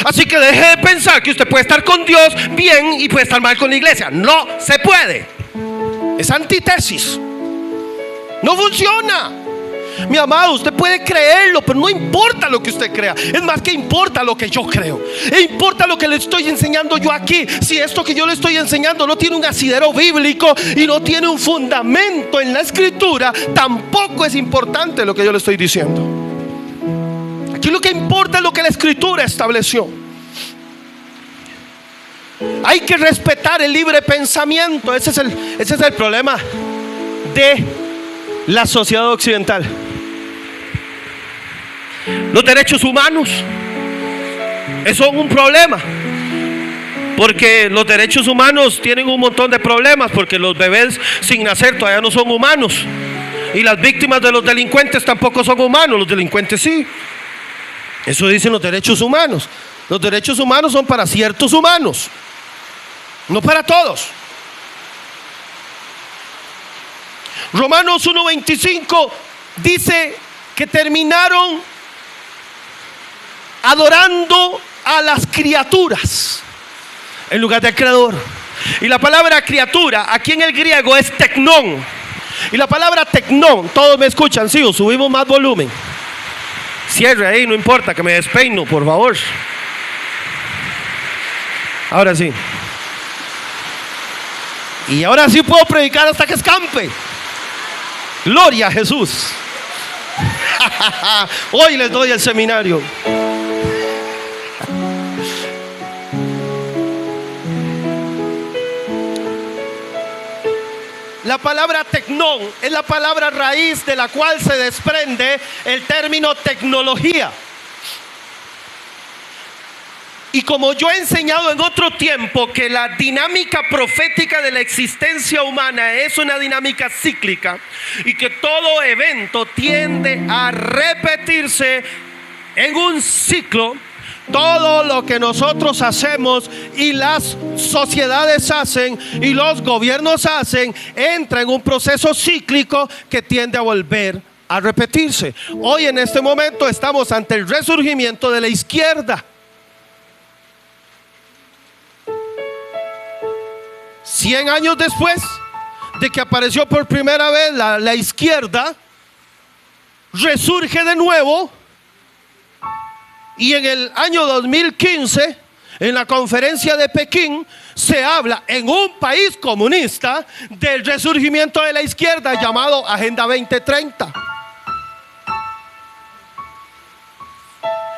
Así que deje de pensar que usted puede estar con Dios bien y puede estar mal con la iglesia. No se puede. Es antítesis. No funciona. Mi amado, usted puede creerlo, pero no importa lo que usted crea. Es más, que importa lo que yo creo. E importa lo que le estoy enseñando yo aquí. Si esto que yo le estoy enseñando no tiene un asidero bíblico y no tiene un fundamento en la Escritura, tampoco es importante lo que yo le estoy diciendo. Aquí lo que importa es lo que la Escritura estableció. Hay que respetar el libre pensamiento. Ese es el problema de la sociedad occidental. Los derechos humanos son un problema, porque los derechos humanos tienen un montón de problemas, porque los bebés sin nacer todavía no son humanos, y las víctimas de los delincuentes tampoco son humanos. Los delincuentes sí. Eso dicen los derechos humanos. Los derechos humanos son para ciertos humanos, no para todos. Romanos 1:25 dice que terminaron adorando a las criaturas en lugar del creador. Y la palabra criatura aquí en el griego es tecnón. Y la palabra tecnón, todos me escuchan, sí, o subimos más volumen. Cierre ahí, no importa, que me despeino, por favor. Ahora sí. Y ahora sí puedo predicar hasta que escampe. Gloria a Jesús. Hoy les doy el seminario. La palabra tecnón es la palabra raíz de la cual se desprende el término tecnología. Y como yo he enseñado en otro tiempo que la dinámica profética de la existencia humana es una dinámica cíclica y que todo evento tiende a repetirse en un ciclo, todo lo que nosotros hacemos y las sociedades hacen y los gobiernos hacen entra en un proceso cíclico que tiende a volver a repetirse. Hoy en este momento estamos ante el resurgimiento de la izquierda. 100 años después de que apareció por primera vez la izquierda, resurge de nuevo. Y en el año 2015, en la conferencia de Pekín, se habla en un país comunista del resurgimiento de la izquierda llamado Agenda 2030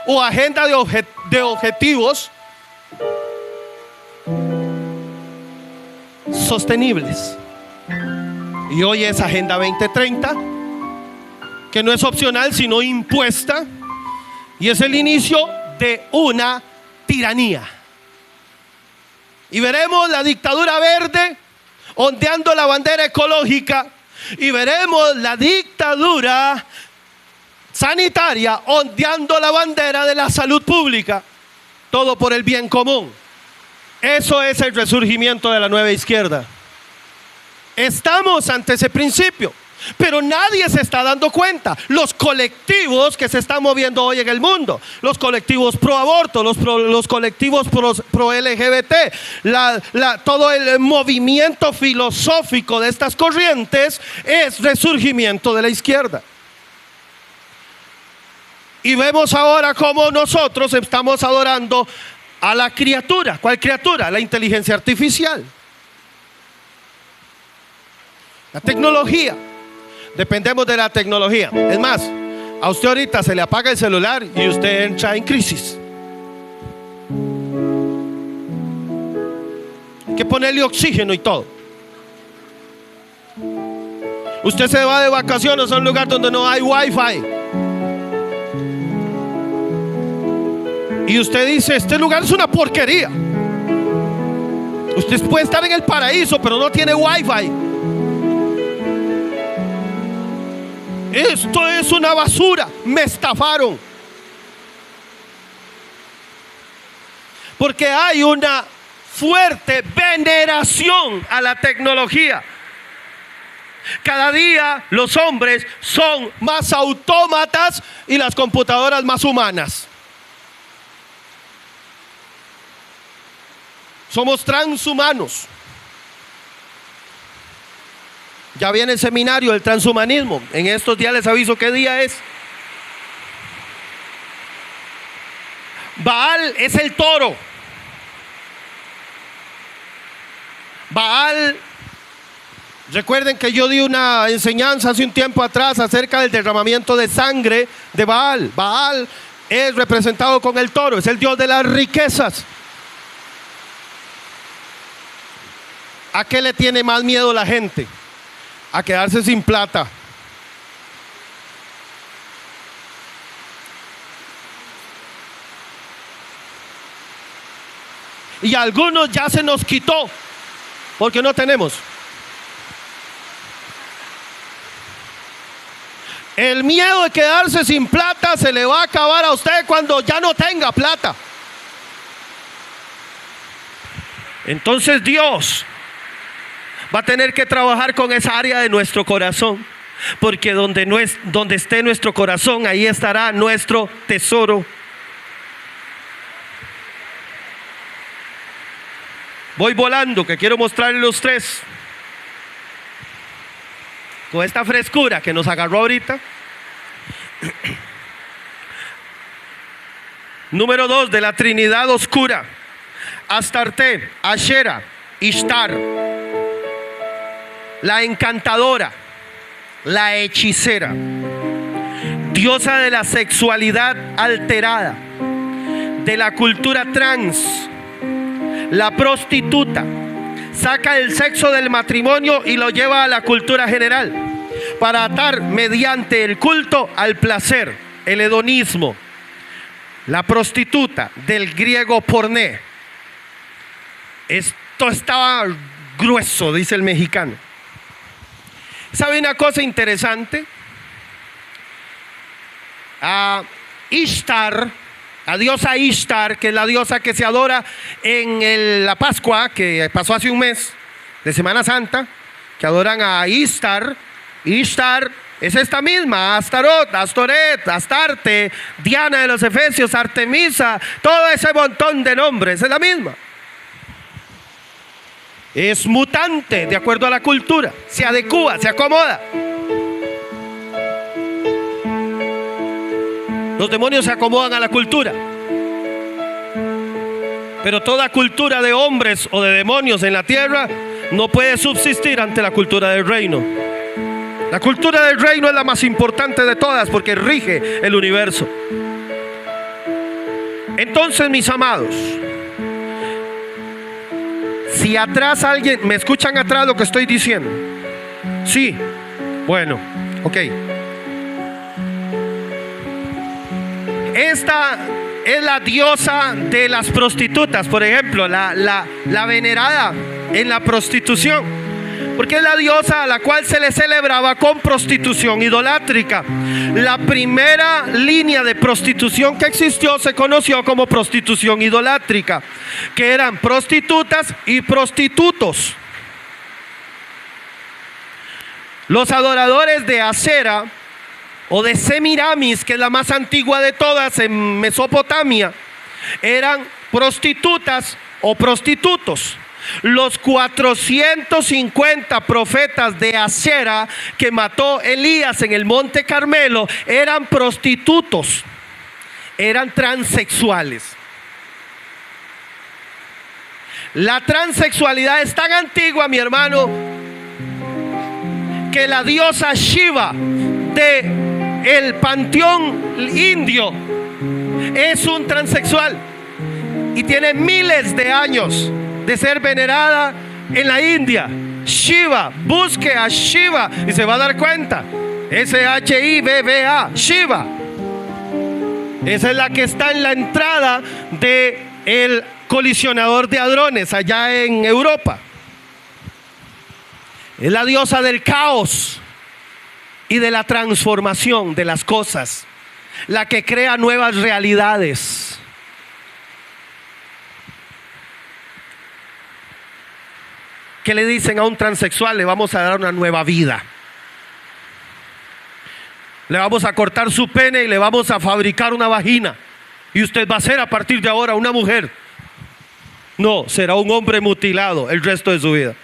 o Agenda de Objetivos Sostenibles. Y hoy es Agenda 2030, que no es opcional sino impuesta, y es el inicio de una tiranía. Y veremos la dictadura verde ondeando la bandera ecológica. Y veremos la dictadura sanitaria ondeando la bandera de la salud pública. Todo por el bien común. Eso es el resurgimiento de la nueva izquierda. Estamos ante ese principio, pero nadie se está dando cuenta. Los colectivos que se están moviendo hoy en el mundo, los colectivos pro aborto, los colectivos pro LGBT, todo el movimiento filosófico de estas corrientes es resurgimiento de la izquierda. Y vemos ahora cómo nosotros estamos adorando a la criatura. ¿Cuál criatura? La inteligencia artificial. La tecnología. Dependemos de la tecnología. Es más, a usted ahorita se le apaga el celular y usted entra en crisis. Hay que ponerle oxígeno y todo. Usted se va de vacaciones a un lugar donde no hay wifi y usted dice: este lugar es una porquería. Usted puede estar en el paraíso, pero no tiene wifi. Esto es una basura, me estafaron. Porque hay una fuerte veneración a la tecnología. Cada día los hombres son más autómatas y las computadoras más humanas. Somos transhumanos. Ya viene el seminario del transhumanismo. En estos días les aviso qué día es. Baal es el toro. Baal, recuerden que yo di una enseñanza hace un tiempo atrás acerca del derramamiento de sangre de Baal. Baal es representado con el toro, es el dios de las riquezas. ¿A qué le tiene más miedo la gente? A quedarse sin plata. Y a algunos ya se nos quitó porque no tenemos. El miedo de quedarse sin plata se le va a acabar a usted cuando ya no tenga plata. Entonces Dios va a tener que trabajar con esa área de nuestro corazón, porque donde esté nuestro corazón, ahí estará nuestro tesoro. Voy volando, que quiero mostrarles los tres. Con esta frescura que nos agarró ahorita. Número 2, de la Trinidad oscura: Astarte, Ashera, Ishtar. La encantadora, la hechicera, diosa de la sexualidad alterada, de la cultura trans, la prostituta. Saca el sexo del matrimonio y lo lleva a la cultura general para atar mediante el culto al placer, el hedonismo. La prostituta, del griego porné. Esto estaba grueso, dice el mexicano. ¿Sabe una cosa interesante? Ishtar, la diosa Ishtar, que es la diosa que se adora en la Pascua, que pasó hace un mes, de Semana Santa, que adoran a Ishtar. Ishtar es esta misma: Astarot, Astoret, Astarte, Diana de los Efesios, Artemisa, todo ese montón de nombres, es la misma. Es mutante de acuerdo a la cultura, se adecúa, se acomoda. Los demonios se acomodan a la cultura, pero toda cultura de hombres o de demonios en la tierra no puede subsistir ante la cultura del reino. La cultura del reino es la más importante de todas porque rige el universo. Entonces, mis amados, si atrás alguien, ¿me escuchan atrás lo que estoy diciendo? Sí, bueno, ok. Esta es la diosa de las prostitutas, por ejemplo, la venerada en la prostitución. Porque es la diosa a la cual se le celebraba con prostitución idolátrica. La primera línea de prostitución que existió se conoció como prostitución idolátrica, que eran prostitutas y prostitutos. Los adoradores de Acera o de Semiramis, que es la más antigua de todas en Mesopotamia, eran prostitutas o prostitutos. Los 450 profetas de Acera que mató Elías en el Monte Carmelo eran prostitutos, eran transexuales. La transexualidad es tan antigua, mi hermano, que la diosa Shiva de el panteón indio es un transexual y tiene miles de años de ser venerada en la India. Shiva, busque a Shiva y se va a dar cuenta. Shivva, Shiva. Esa es la que está en la entrada del colisionador de hadrones allá en Europa. Es la diosa del caos y de la transformación de las cosas, la que crea nuevas realidades. ¿Qué le dicen a un transexual? Le vamos a dar una nueva vida. Le vamos a cortar su pene y le vamos a fabricar una vagina. Y usted va a ser a partir de ahora una mujer. No, será un hombre mutilado el resto de su vida.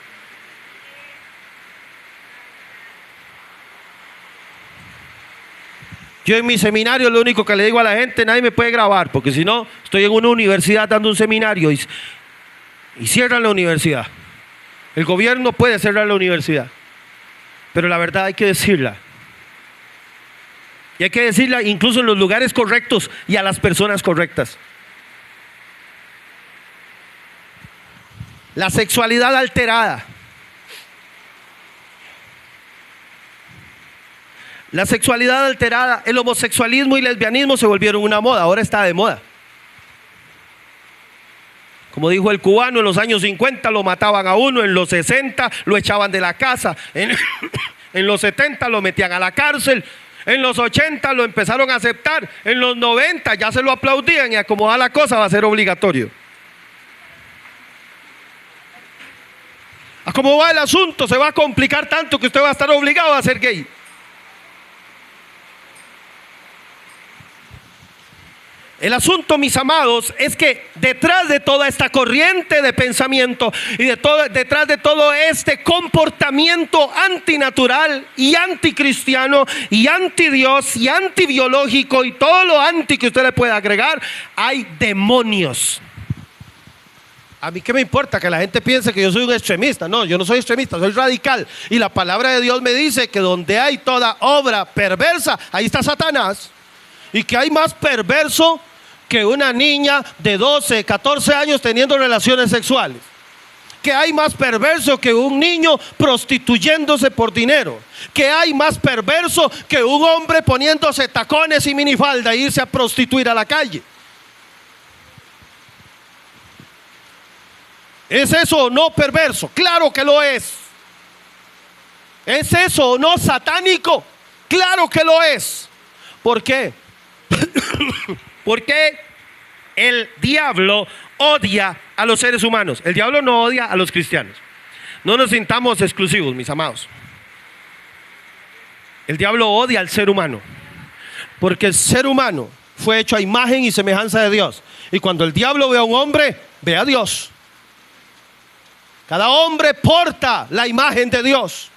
Yo en mi seminario lo único que le digo a la gente: nadie me puede grabar, porque si no, estoy en una universidad dando un seminario y cierran la universidad. El gobierno puede cerrar la universidad, pero la verdad hay que decirla. Y hay que decirla incluso en los lugares correctos y a las personas correctas. La sexualidad alterada. La sexualidad alterada, el homosexualismo y lesbianismo se volvieron una moda, ahora está de moda. Como dijo el cubano, en los años 50 lo mataban a uno, en los 60 lo echaban de la casa, en los 70 lo metían a la cárcel, en los 80 lo empezaron a aceptar, en los 90 ya se lo aplaudían y a como va la cosa va a ser obligatorio. A como va el asunto se va a complicar tanto que usted va a estar obligado a ser gay. El asunto, mis amados, es que detrás de toda esta corriente de pensamiento y detrás de todo este comportamiento antinatural y anticristiano y antidios y antibiológico y todo lo anti que usted le pueda agregar, hay demonios. A mí qué me importa que la gente piense que yo soy un extremista. No, yo no soy extremista, soy radical. Y la palabra de Dios me dice que donde hay toda obra perversa, ahí está Satanás. Y que hay más perverso que una niña de 12, 14 años teniendo relaciones sexuales. Que hay más perverso que un niño prostituyéndose por dinero. Que hay más perverso que un hombre poniéndose tacones y minifalda e irse a prostituir a la calle. ¿Es eso o no perverso? Claro que lo es. ¿Es eso o no satánico? Claro que lo es. ¿Por qué? Porque el diablo odia a los seres humanos. El diablo no odia a los cristianos. No nos sintamos exclusivos, mis amados. El diablo odia al ser humano, porque el ser humano fue hecho a imagen y semejanza de Dios. Y cuando el diablo ve a un hombre, ve a Dios. Cada hombre porta la imagen de Dios.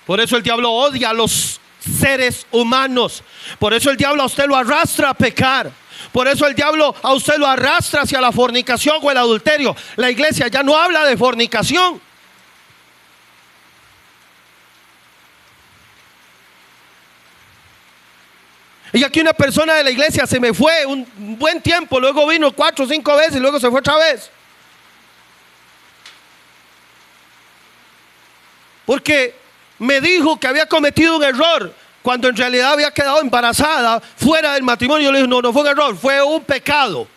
Por eso el diablo odia a los seres humanos. Por eso el diablo a usted lo arrastra a pecar. Por eso el diablo a usted lo arrastra hacia la fornicación o el adulterio. La iglesia ya no habla de fornicación. Y aquí una persona de la iglesia se me fue un buen tiempo, luego vino 4 o 5 veces y luego se fue otra vez. Porque me dijo que había cometido un error cuando en realidad había quedado embarazada fuera del matrimonio. Yo le dije, no, no fue un error, fue un pecado.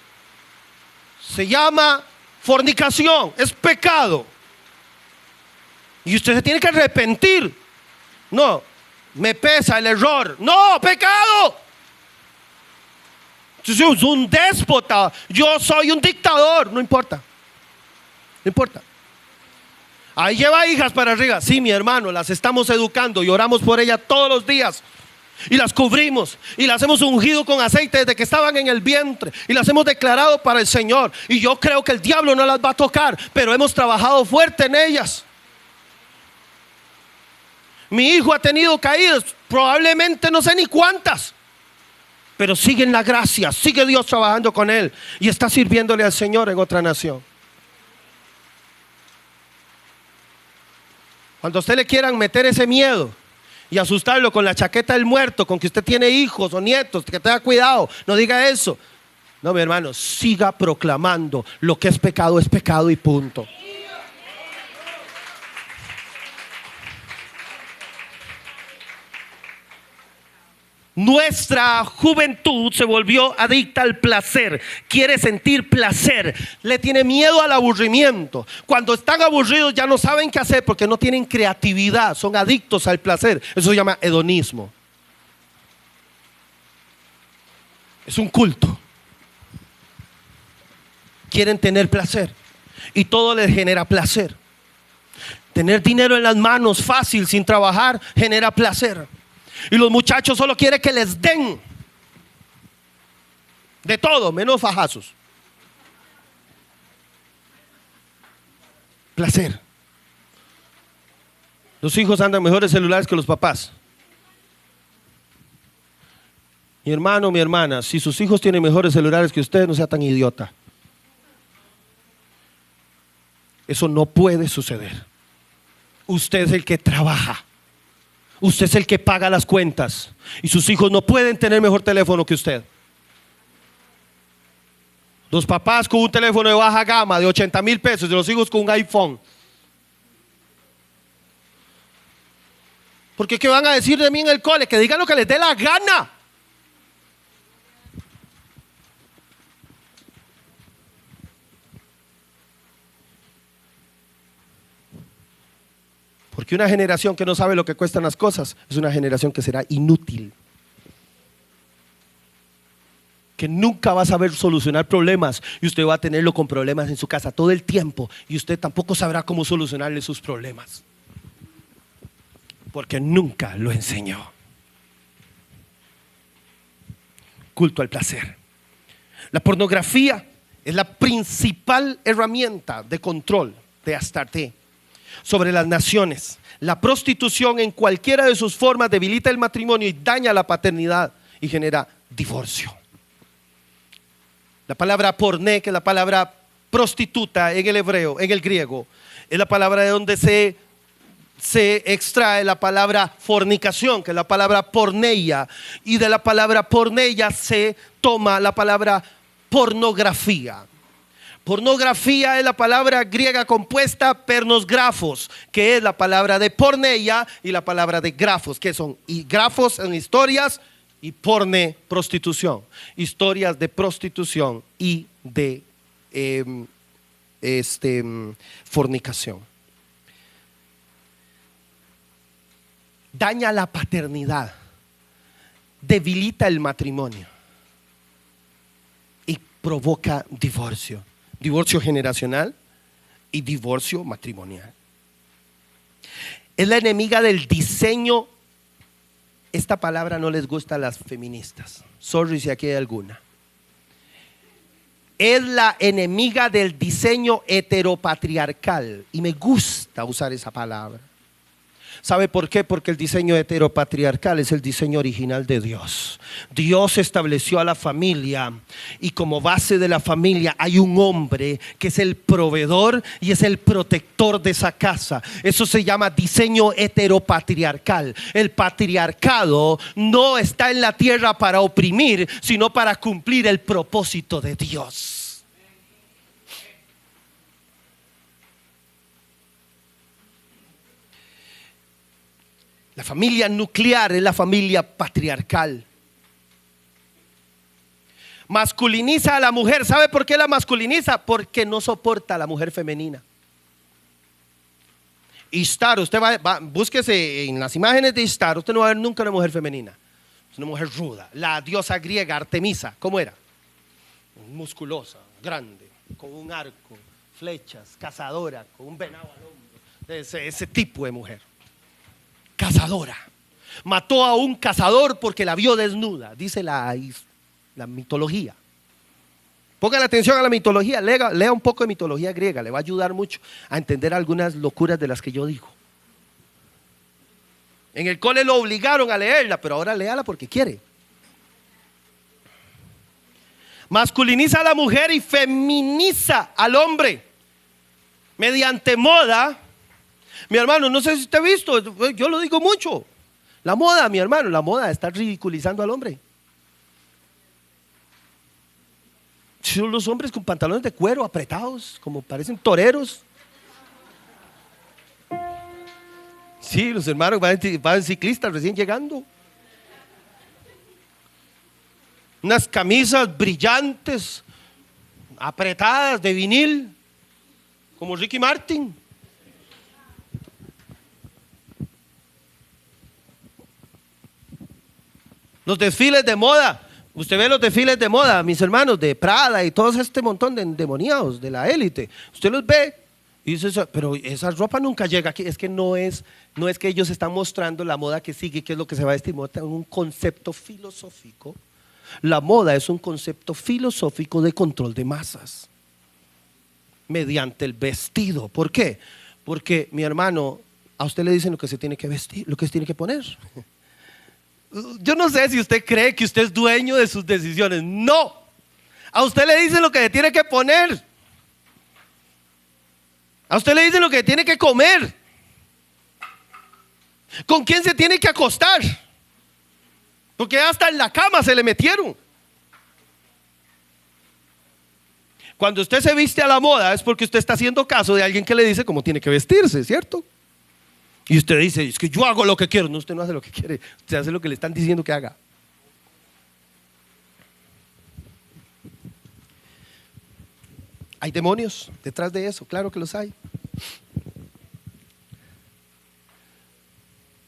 Se llama fornicación, es pecado. Y usted se tiene que arrepentir. No, me pesa el error. No, pecado. Yo soy un déspota, yo soy un dictador. No importa, no importa. Ahí lleva hijas para arriba. Sí, mi hermano, las estamos educando y oramos por ellas todos los días. Y las cubrimos y las hemos ungido con aceite desde que estaban en el vientre. Y las hemos declarado para el Señor. Y yo creo que el diablo no las va a tocar, pero hemos trabajado fuerte en ellas. Mi hijo ha tenido caídas, probablemente no sé ni cuántas, pero sigue en la gracia, sigue Dios trabajando con él y está sirviéndole al Señor en otra nación. Cuando a usted le quieran meter ese miedo y asustarlo con la chaqueta del muerto, con que usted tiene hijos o nietos, que tenga cuidado, no diga eso. No, mi hermano, siga proclamando: lo que es pecado y punto. Nuestra juventud se volvió adicta al placer, quiere sentir placer, le tiene miedo al aburrimiento. Cuando están aburridos ya no saben qué hacer porque no tienen creatividad, son adictos al placer. Eso se llama hedonismo. Es un culto. Quieren tener placer y todo les genera placer. Tener dinero en las manos fácil sin trabajar genera placer. Y los muchachos solo quieren que les den de todo, menos fajazos. Placer. Los hijos andan mejores celulares que los papás. Mi hermano, mi hermana, si sus hijos tienen mejores celulares que usted, no sea tan idiota. Eso no puede suceder. Usted es el que trabaja. Usted es el que paga las cuentas y sus hijos no pueden tener mejor teléfono que usted. Los papás con un teléfono de baja gama de 80,000 pesos y los hijos con un iPhone. Porque ¿qué van a decir de mí en el cole? Que digan lo que les dé la gana. Porque una generación que no sabe lo que cuestan las cosas es una generación que será inútil, que nunca va a saber solucionar problemas y usted va a tenerlo con problemas en su casa todo el tiempo y usted tampoco sabrá cómo solucionarle sus problemas porque nunca lo enseñó. Culto al placer. La pornografía es la principal herramienta de control de Astarte sobre las naciones. La prostitución en cualquiera de sus formas debilita el matrimonio y daña la paternidad y genera divorcio. La palabra porné, que es la palabra prostituta en el hebreo, en el griego, es la palabra de donde se extrae la palabra fornicación, que es la palabra porneia, y de la palabra porneia se toma la palabra pornografía. Pornografía es la palabra griega compuesta pernosgrafos, que es la palabra de porneia y la palabra de grafos, que son y grafos en historias y porne, prostitución. Historias de prostitución y de fornicación. Daña la paternidad, debilita el matrimonio y provoca divorcio. Divorcio generacional y divorcio matrimonial. Es la enemiga del diseño. Esta palabra no les gusta a las feministas. Sorry si aquí hay alguna. Es la enemiga del diseño heteropatriarcal. Y me gusta usar esa palabra. ¿Sabe por qué? Porque el diseño heteropatriarcal es el diseño original de Dios. Dios estableció a la familia y como base de la familia hay un hombre que es el proveedor y es el protector de esa casa. Eso se llama diseño heteropatriarcal. El patriarcado no está en la tierra para oprimir, sino para cumplir el propósito de Dios. La familia nuclear es la familia patriarcal. Masculiniza a la mujer. ¿Sabe por qué la masculiniza? Porque no soporta a la mujer femenina. Ishtar, usted búsquese en las imágenes de Ishtar, usted no va a ver nunca una mujer femenina. Es una mujer ruda. La diosa griega Artemisa, ¿cómo era? Musculosa, grande, con un arco, flechas, cazadora, con un venado al hombro. Ese tipo de mujer. Cazadora. Mató a un cazador porque la vio desnuda, dice la mitología. Pongan atención a la mitología, lea un poco de mitología griega, le va a ayudar mucho a entender algunas locuras de las que yo digo. En el cole lo obligaron a leerla, pero ahora léala porque quiere. Masculiniza a la mujer y feminiza al hombre mediante moda. Mi hermano, no sé si usted ha visto, yo lo digo mucho. La moda, mi hermano, la moda está ridiculizando al hombre. Son los hombres con pantalones de cuero apretados, como parecen toreros. Sí, los hermanos van ciclistas recién llegando. Unas camisas brillantes, apretadas de vinil, como Ricky Martin. Los desfiles de moda. Usted ve los desfiles de moda, mis hermanos, de Prada y todo este montón de endemoniados de la élite. Usted los ve y dice, pero esa ropa nunca llega aquí. Es que no es que ellos están mostrando la moda que sigue, que es lo que se va a vestir. Es un concepto filosófico. La moda es un concepto filosófico de control de masas mediante el vestido. ¿Por qué? Porque, mi hermano, a usted le dicen lo que se tiene que vestir, lo que se tiene que poner. Yo no sé si usted cree que usted es dueño de sus decisiones. No. A usted le dicen lo que le tiene que poner. A usted le dicen lo que tiene que comer. ¿Con quién se tiene que acostar? Porque hasta en la cama se le metieron. Cuando usted se viste a la moda es porque usted está haciendo caso de alguien que le dice cómo tiene que vestirse, ¿cierto? Y usted dice, es que yo hago lo que quiero. No, usted no hace lo que quiere, usted hace lo que le están diciendo que haga. ¿Hay demonios detrás de eso? Claro que los hay.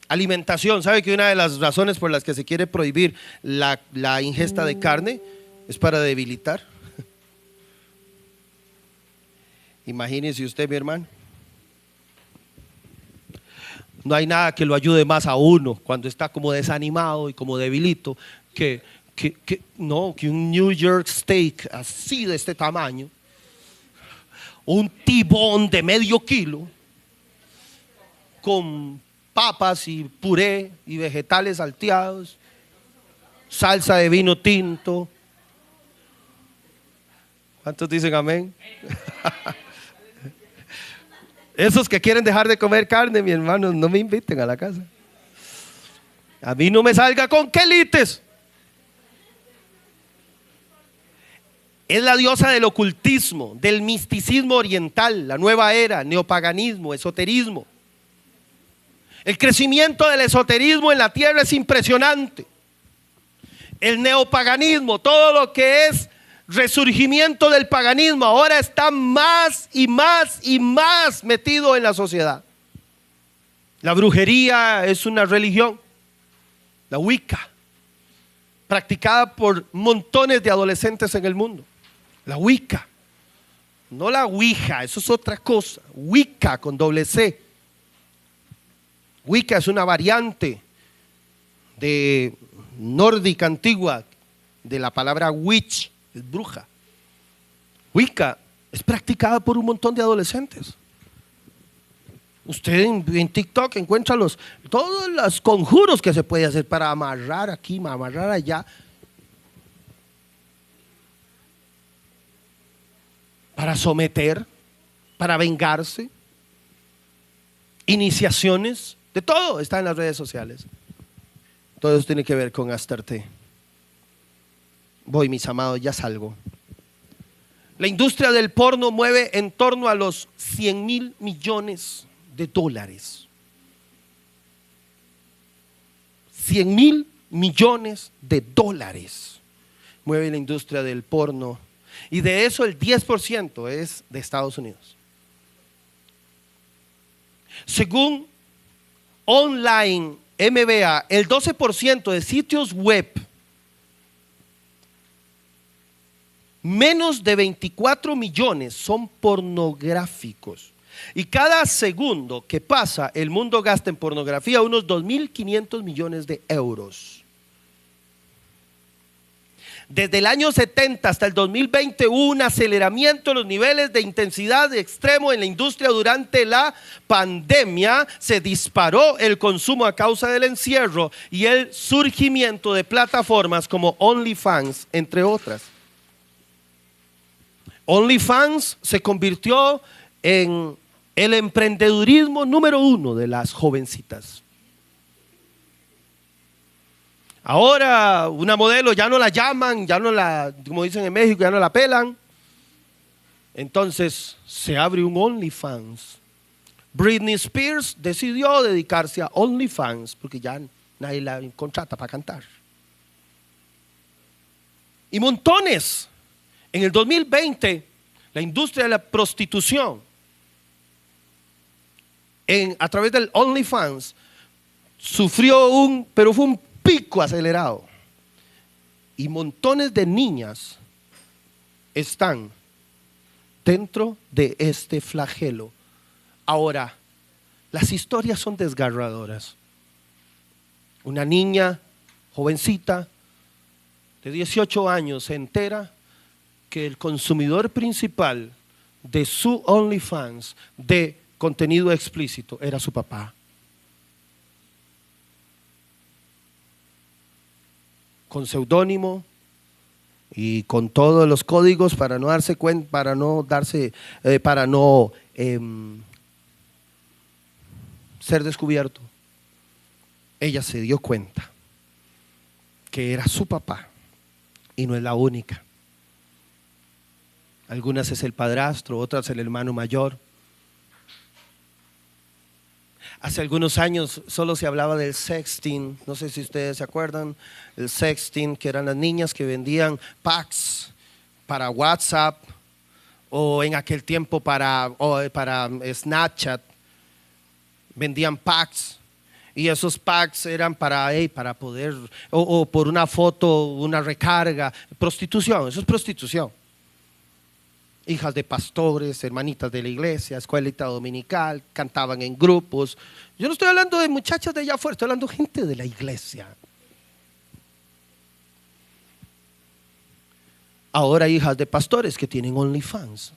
Alimentación. ¿Sabe que una de las razones por las que se quiere prohibir la ingesta de carne es para debilitar? Imagínese usted, mi hermano. No hay nada que lo ayude más a uno cuando está como desanimado y como debilito que un New York steak así de este tamaño, un tibón de medio kilo con papas y puré y vegetales salteados, salsa de vino tinto. ¿Cuántos dicen amén? Esos que quieren dejar de comer carne, mi hermano, no me inviten a la casa. A mí no me salga con quelites. Es la diosa del ocultismo, del misticismo oriental, la nueva era, neopaganismo, esoterismo. El crecimiento del esoterismo en la tierra es impresionante. El neopaganismo, todo lo que es resurgimiento del paganismo, ahora está más y más y más metido en la sociedad. La brujería es una religión, la Wicca, practicada por montones de adolescentes en el mundo. La Wicca, no la Ouija, eso es otra cosa. Wicca con doble C. Wicca es una variante de nórdica antigua de la palabra witch, es bruja. Wicca es practicada por un montón de adolescentes. Usted en TikTok encuentra todos los conjuros que se puede hacer para amarrar aquí, amarrar allá, para someter, para vengarse, iniciaciones, de todo está en las redes sociales. Todo eso tiene que ver con Astarte. Voy, mis amados, ya salgo. La industria del porno mueve en torno a los 100,000 millones de dólares. $100,000 millones mueve la industria del porno, y de eso el 10% es de Estados Unidos. Según Online MBA, el 12% de sitios web, menos de 24 millones son pornográficos. Y cada segundo que pasa, el mundo gasta en pornografía unos 2.500 millones de euros. Desde el año 70 hasta el 2020 hubo un aceleramiento de los niveles de intensidad extremo en la industria. Durante la pandemia se disparó el consumo a causa del encierro y el surgimiento de plataformas como OnlyFans, entre otras. OnlyFans se convirtió en el emprendedurismo número 1 de las jovencitas. Ahora una modelo ya no la llaman, ya no la, como dicen en México, ya no la pelan. Entonces se abre un OnlyFans. Britney Spears decidió dedicarse a OnlyFans porque ya nadie la contrata para cantar. Y montones. En el 2020, la industria de la prostitución a través del OnlyFans sufrió pero fue un pico acelerado, y montones de niñas están dentro de este flagelo. Ahora, las historias son desgarradoras. Una niña jovencita de 18 años se entera que el consumidor principal de su OnlyFans de contenido explícito era su papá. Con seudónimo y con todos los códigos para no darse cuenta, para no ser descubierto. Ella se dio cuenta que era su papá y no es la única. Algunas es el padrastro, otras el hermano mayor. Hace algunos años solo se hablaba del sexting, no sé si ustedes se acuerdan, el sexting, que eran las niñas que vendían packs para WhatsApp o en aquel tiempo para Snapchat, vendían packs, y esos packs eran para poder, o por una foto, una recarga, prostitución, eso es prostitución. Hijas de pastores, hermanitas de la iglesia, escuelita dominical, cantaban en grupos. Yo no estoy hablando de muchachas de allá afuera, estoy hablando de gente de la iglesia. Ahora hijas de pastores que tienen OnlyFans.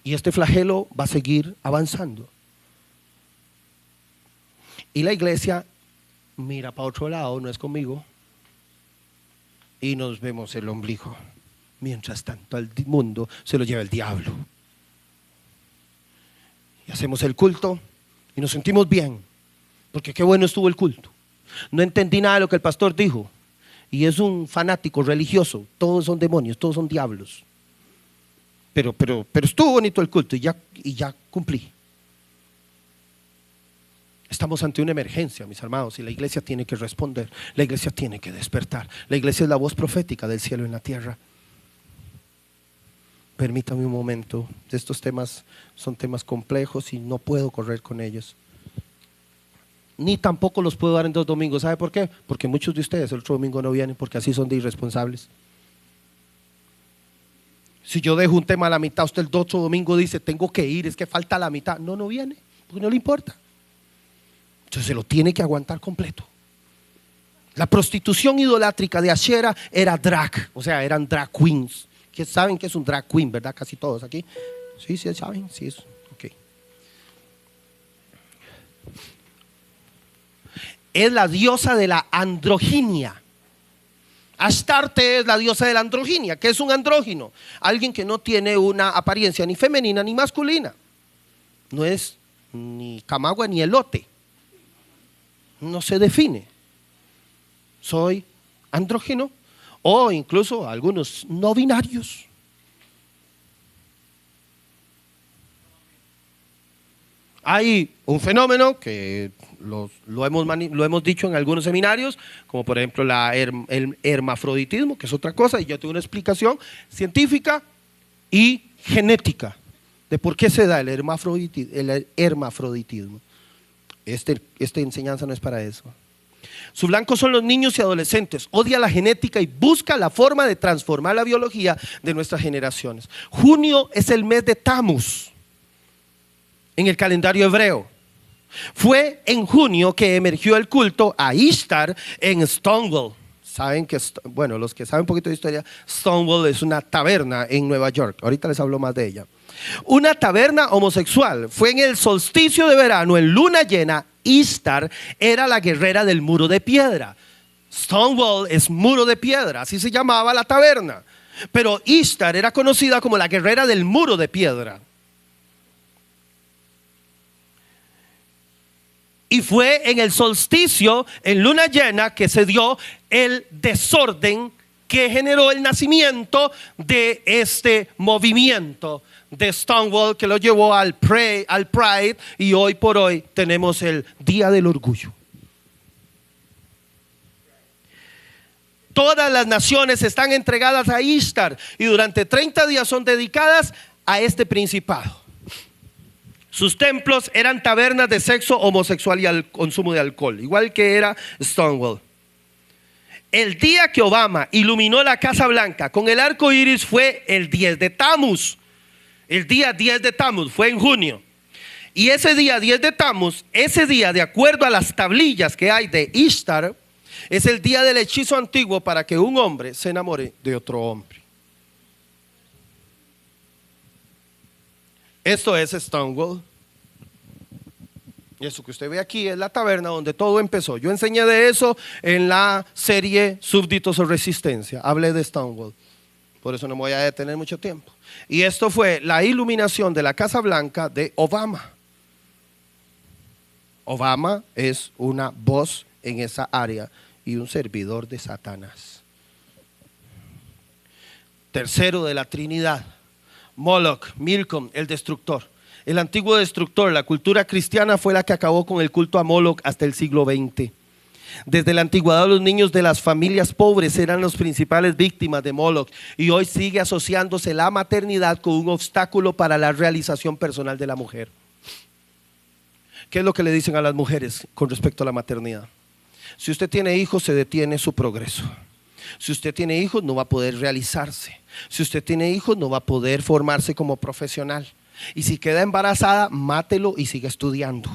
Y este flagelo va a seguir avanzando. Y la iglesia mira para otro lado, no es conmigo, y nos vemos el ombligo. Mientras tanto al mundo se lo lleva el diablo. Y hacemos el culto y nos sentimos bien, porque qué bueno estuvo el culto. No entendí nada de lo que el pastor dijo, y es un fanático religioso. Todos son demonios, todos son diablos. Pero estuvo bonito el culto y ya cumplí. Estamos ante una emergencia, mis hermanos, y la iglesia tiene que responder. La iglesia tiene que despertar. La iglesia es la voz profética del cielo en la tierra. Permítame un momento. Estos temas son temas complejos y no puedo correr con ellos. Ni tampoco los puedo dar en 2 domingos. ¿Sabe por qué? Porque muchos de ustedes el otro domingo no vienen, porque así son de irresponsables. Si yo dejo un tema a la mitad, usted el otro domingo dice, tengo que ir, es que falta la mitad. No viene, porque no le importa. Entonces se lo tiene que aguantar completo. La prostitución idolátrica de Asherah era drag, o sea, eran drag queens. ¿Qué saben qué es un drag queen, verdad? Casi todos aquí. Sí, saben, sí es. Ok. Es la diosa de la androginia. Astarte es la diosa de la androginia. ¿Qué es un andrógino? Alguien que no tiene una apariencia ni femenina ni masculina. No es ni camagua ni elote. No se define. Soy andrógino, o incluso algunos no binarios. Hay un fenómeno que lo hemos dicho en algunos seminarios, como por ejemplo el hermafroditismo, que es otra cosa, y yo tengo una explicación científica y genética de por qué se da el hermafroditismo. Esta enseñanza no es para eso. Su blanco son los niños y adolescentes. Odia la genética y busca la forma de transformar la biología de nuestras generaciones. Junio es el mes de Tammuz en el calendario hebreo. Fue en junio que emergió el culto a Ishtar en Stonewall. Saben que, bueno, los que saben un poquito de historia, Stonewall es una taberna en Nueva York. Ahorita les hablo más de ella. Una taberna homosexual. Fue en el solsticio de verano, en luna llena. Ishtar era la guerrera del muro de piedra. Stonewall es muro de piedra, así se llamaba la taberna. Pero Ishtar era conocida como la guerrera del muro de piedra. Y fue en el solsticio, en luna llena, que se dio el desorden que generó el nacimiento de este movimiento de Stonewall, que lo llevó al Pride, y hoy por hoy tenemos el Día del Orgullo. Todas las naciones están entregadas a Ishtar y durante 30 días son dedicadas a este principado. Sus templos eran tabernas de sexo homosexual y al consumo de alcohol, igual que era Stonewall. El día que Obama iluminó la Casa Blanca con el arco iris fue el 10 de Tammuz. El día 10 de Tammuz fue en junio. Y ese día 10 de Tammuz, ese día, de acuerdo a las tablillas que hay de Ishtar, es el día del hechizo antiguo para que un hombre se enamore de otro hombre. Esto es Stonewall. Y eso que usted ve aquí es la taberna donde todo empezó. Yo enseñé de eso en la serie Súbditos o Resistencia. Hablé de Stonewall. Por eso no me voy a detener mucho tiempo. Y esto fue la iluminación de la Casa Blanca de Obama. Obama es una voz en esa área y un servidor de Satanás. Tercero de la Trinidad, Moloch, Milcom, el destructor. El antiguo destructor, la cultura cristiana fue la que acabó con el culto a Moloch hasta el siglo XX. Desde la antigüedad los niños de las familias pobres eran los principales víctimas de Moloch y hoy sigue asociándose la maternidad con un obstáculo para la realización personal de la mujer. ¿Qué es lo que le dicen a las mujeres con respecto a la maternidad? Si usted tiene hijos, se detiene su progreso. Si usted tiene hijos, no va a poder realizarse. Si usted tiene hijos, no va a poder formarse como profesional. Y si queda embarazada, mátelo y siga estudiando.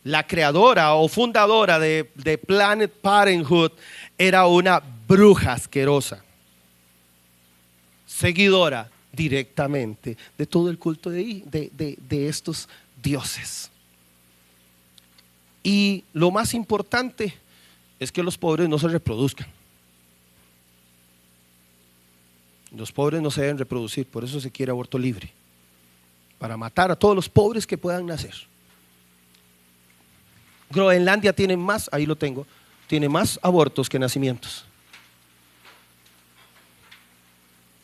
La creadora o fundadora de Planned Parenthood era una bruja asquerosa, seguidora directamente de todo el culto de estos dioses. Y lo más importante es que los pobres no se reproduzcan. Los pobres no se deben reproducir, por eso se quiere aborto libre, para matar a todos los pobres que puedan nacer. Groenlandia tiene más, ahí lo tengo, tiene más abortos que nacimientos.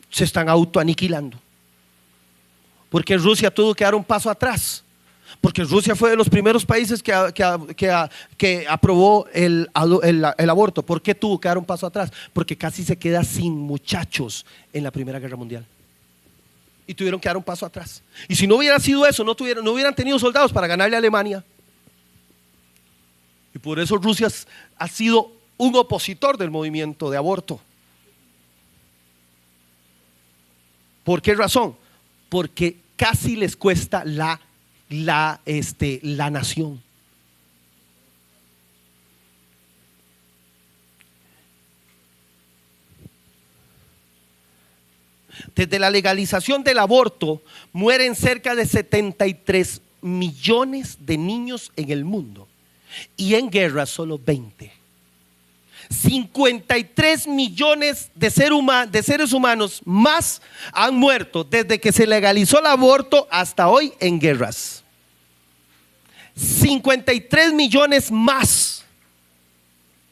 Se están autoaniquilando. Porque Rusia tuvo que dar un paso atrás. Porque Rusia fue de los primeros países que aprobó el aborto. ¿Por qué tuvo que dar un paso atrás? Porque casi se queda sin muchachos en la Primera Guerra Mundial. Y tuvieron que dar un paso atrás. Y si no hubiera sido eso, no hubieran tenido soldados para ganarle a Alemania. Y por eso Rusia ha sido un opositor del movimiento de aborto. ¿Por qué razón? Porque casi les cuesta la nación. Desde la legalización del aborto mueren cerca de 73 millones de niños en el mundo. Y en guerra solo 20. 53 millones de seres humanos más han muerto desde que se legalizó el aborto hasta hoy en guerras. 53 millones más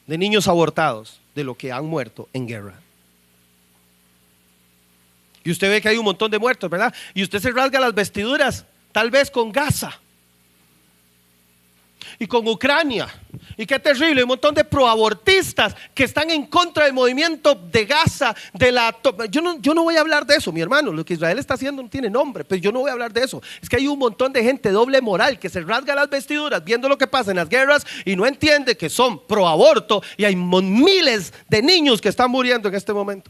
de niños abortados de lo que han muerto en guerra. Y usted ve que hay un montón de muertos, ¿verdad? Y usted se rasga las vestiduras, tal vez con Gaza y con Ucrania. Y qué terrible, un montón de proabortistas que están en contra del movimiento de Gaza, yo no voy a hablar de eso, mi hermano. Lo que Israel está haciendo no tiene nombre, pero yo no voy a hablar de eso. Es que hay un montón de gente doble moral que se rasga las vestiduras viendo lo que pasa en las guerras y no entiende que son proaborto, y hay miles de niños que están muriendo en este momento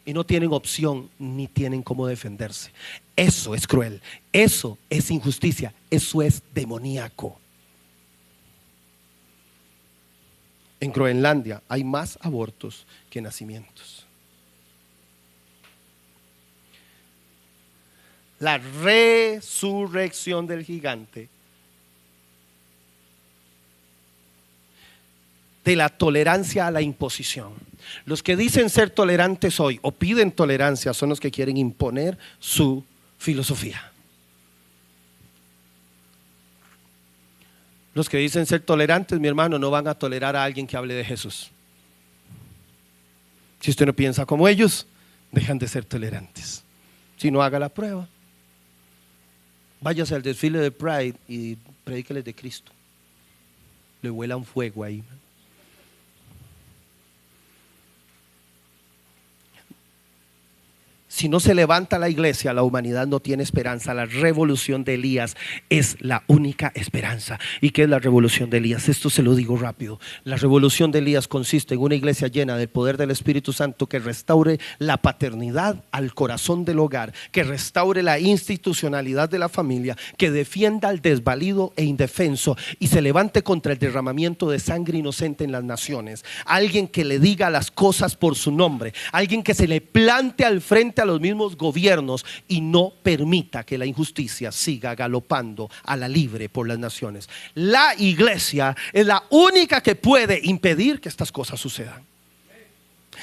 y no tienen opción ni tienen cómo defenderse. Eso es cruel, eso es injusticia, eso es demoníaco. En Groenlandia hay más abortos que nacimientos. La resurrección del gigante, de la tolerancia a la imposición. Los que dicen ser tolerantes hoy o piden tolerancia son los que quieren imponer su filosofía. Los que dicen ser tolerantes, mi hermano, no van a tolerar a alguien que hable de Jesús. Si usted no piensa como ellos, dejan de ser tolerantes. Si no, haga la prueba. Váyase al desfile de Pride y predíqueles de Cristo. Le vuela un fuego ahí. Si no se levanta la iglesia, la humanidad no tiene esperanza. La revolución de Elías es la única esperanza. ¿Y qué es la revolución de Elías? Esto se lo digo rápido. La revolución de Elías consiste en una iglesia llena del poder del Espíritu Santo que restaure la paternidad al corazón del hogar, que restaure la institucionalidad de la familia, que defienda al desvalido e indefenso y se levante contra el derramamiento de sangre inocente en las naciones. Alguien que le diga las cosas por su nombre, alguien que se le plante al frente a los mismos gobiernos y no permita que la injusticia siga galopando a la libre por las naciones. La iglesia es la única que puede impedir que estas cosas sucedan.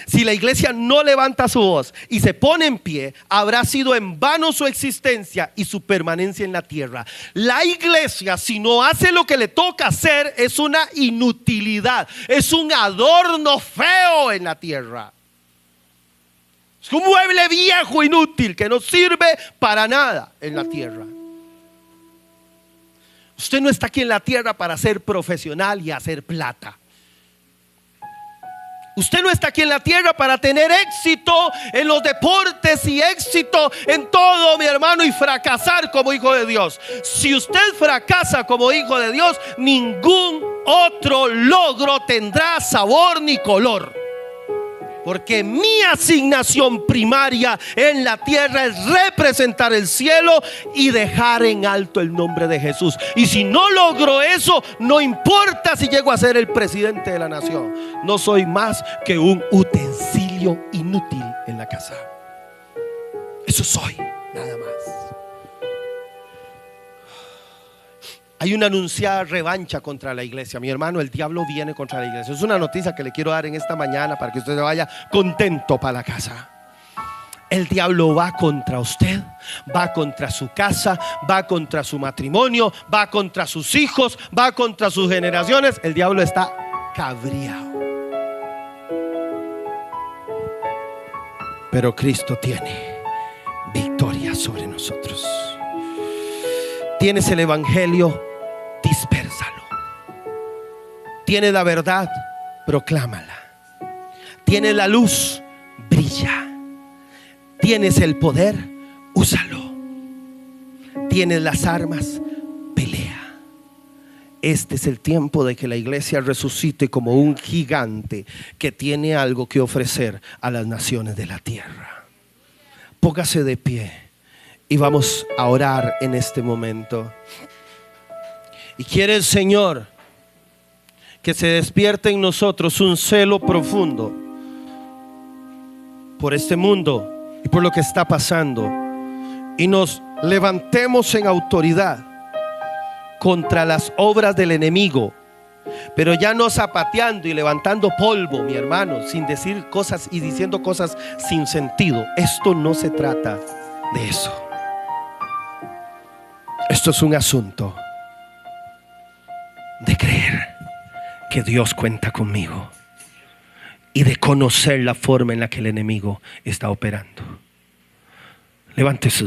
Si la iglesia no levanta su voz y se pone en pie, habrá sido en vano su existencia y su permanencia en la tierra. La iglesia, si no hace lo que le toca hacer, es una inutilidad, es un adorno feo en la tierra. Es un mueble viejo inútil que no sirve para nada en la tierra. Usted no está aquí en la tierra para ser profesional y hacer plata. Usted no está aquí en la tierra para tener éxito en los deportes y éxito en todo, mi hermano, y fracasar como hijo de Dios. Si usted fracasa como hijo de Dios, ningún otro logro tendrá sabor ni color. Porque mi asignación primaria en la tierra es representar el cielo y dejar en alto el nombre de Jesús. Y si no logro eso, no importa si llego a ser el presidente de la nación. No soy más que un utensilio inútil en la casa. Eso soy, nada más. Hay una anunciada revancha contra la iglesia. Mi hermano, el diablo viene contra la iglesia. Es una noticia que le quiero dar en esta mañana para que usted se vaya contento para la casa. El diablo va contra usted, va contra su casa, va contra su matrimonio, va contra sus hijos, va contra sus generaciones. El diablo está cabreado. Pero Cristo tiene victoria sobre nosotros. Tienes el evangelio, dispérsalo. Tienes la verdad, proclámala. Tienes la luz, brilla. Tienes el poder, úsalo. Tienes las armas, pelea. Este es el tiempo de que la iglesia resucite como un gigante que tiene algo que ofrecer a las naciones de la tierra. Póngase de pie. Y vamos a orar en este momento. Y quiere el Señor que se despierte en nosotros un celo profundo por este mundo y por lo que está pasando. Y nos levantemos en autoridad contra las obras del enemigo. Pero ya no zapateando y levantando polvo, mi hermano, sin decir cosas y diciendo cosas sin sentido. Esto no se trata de eso. Esto es un asunto de creer que Dios cuenta conmigo y de conocer la forma en la que el enemigo está operando. Levante sus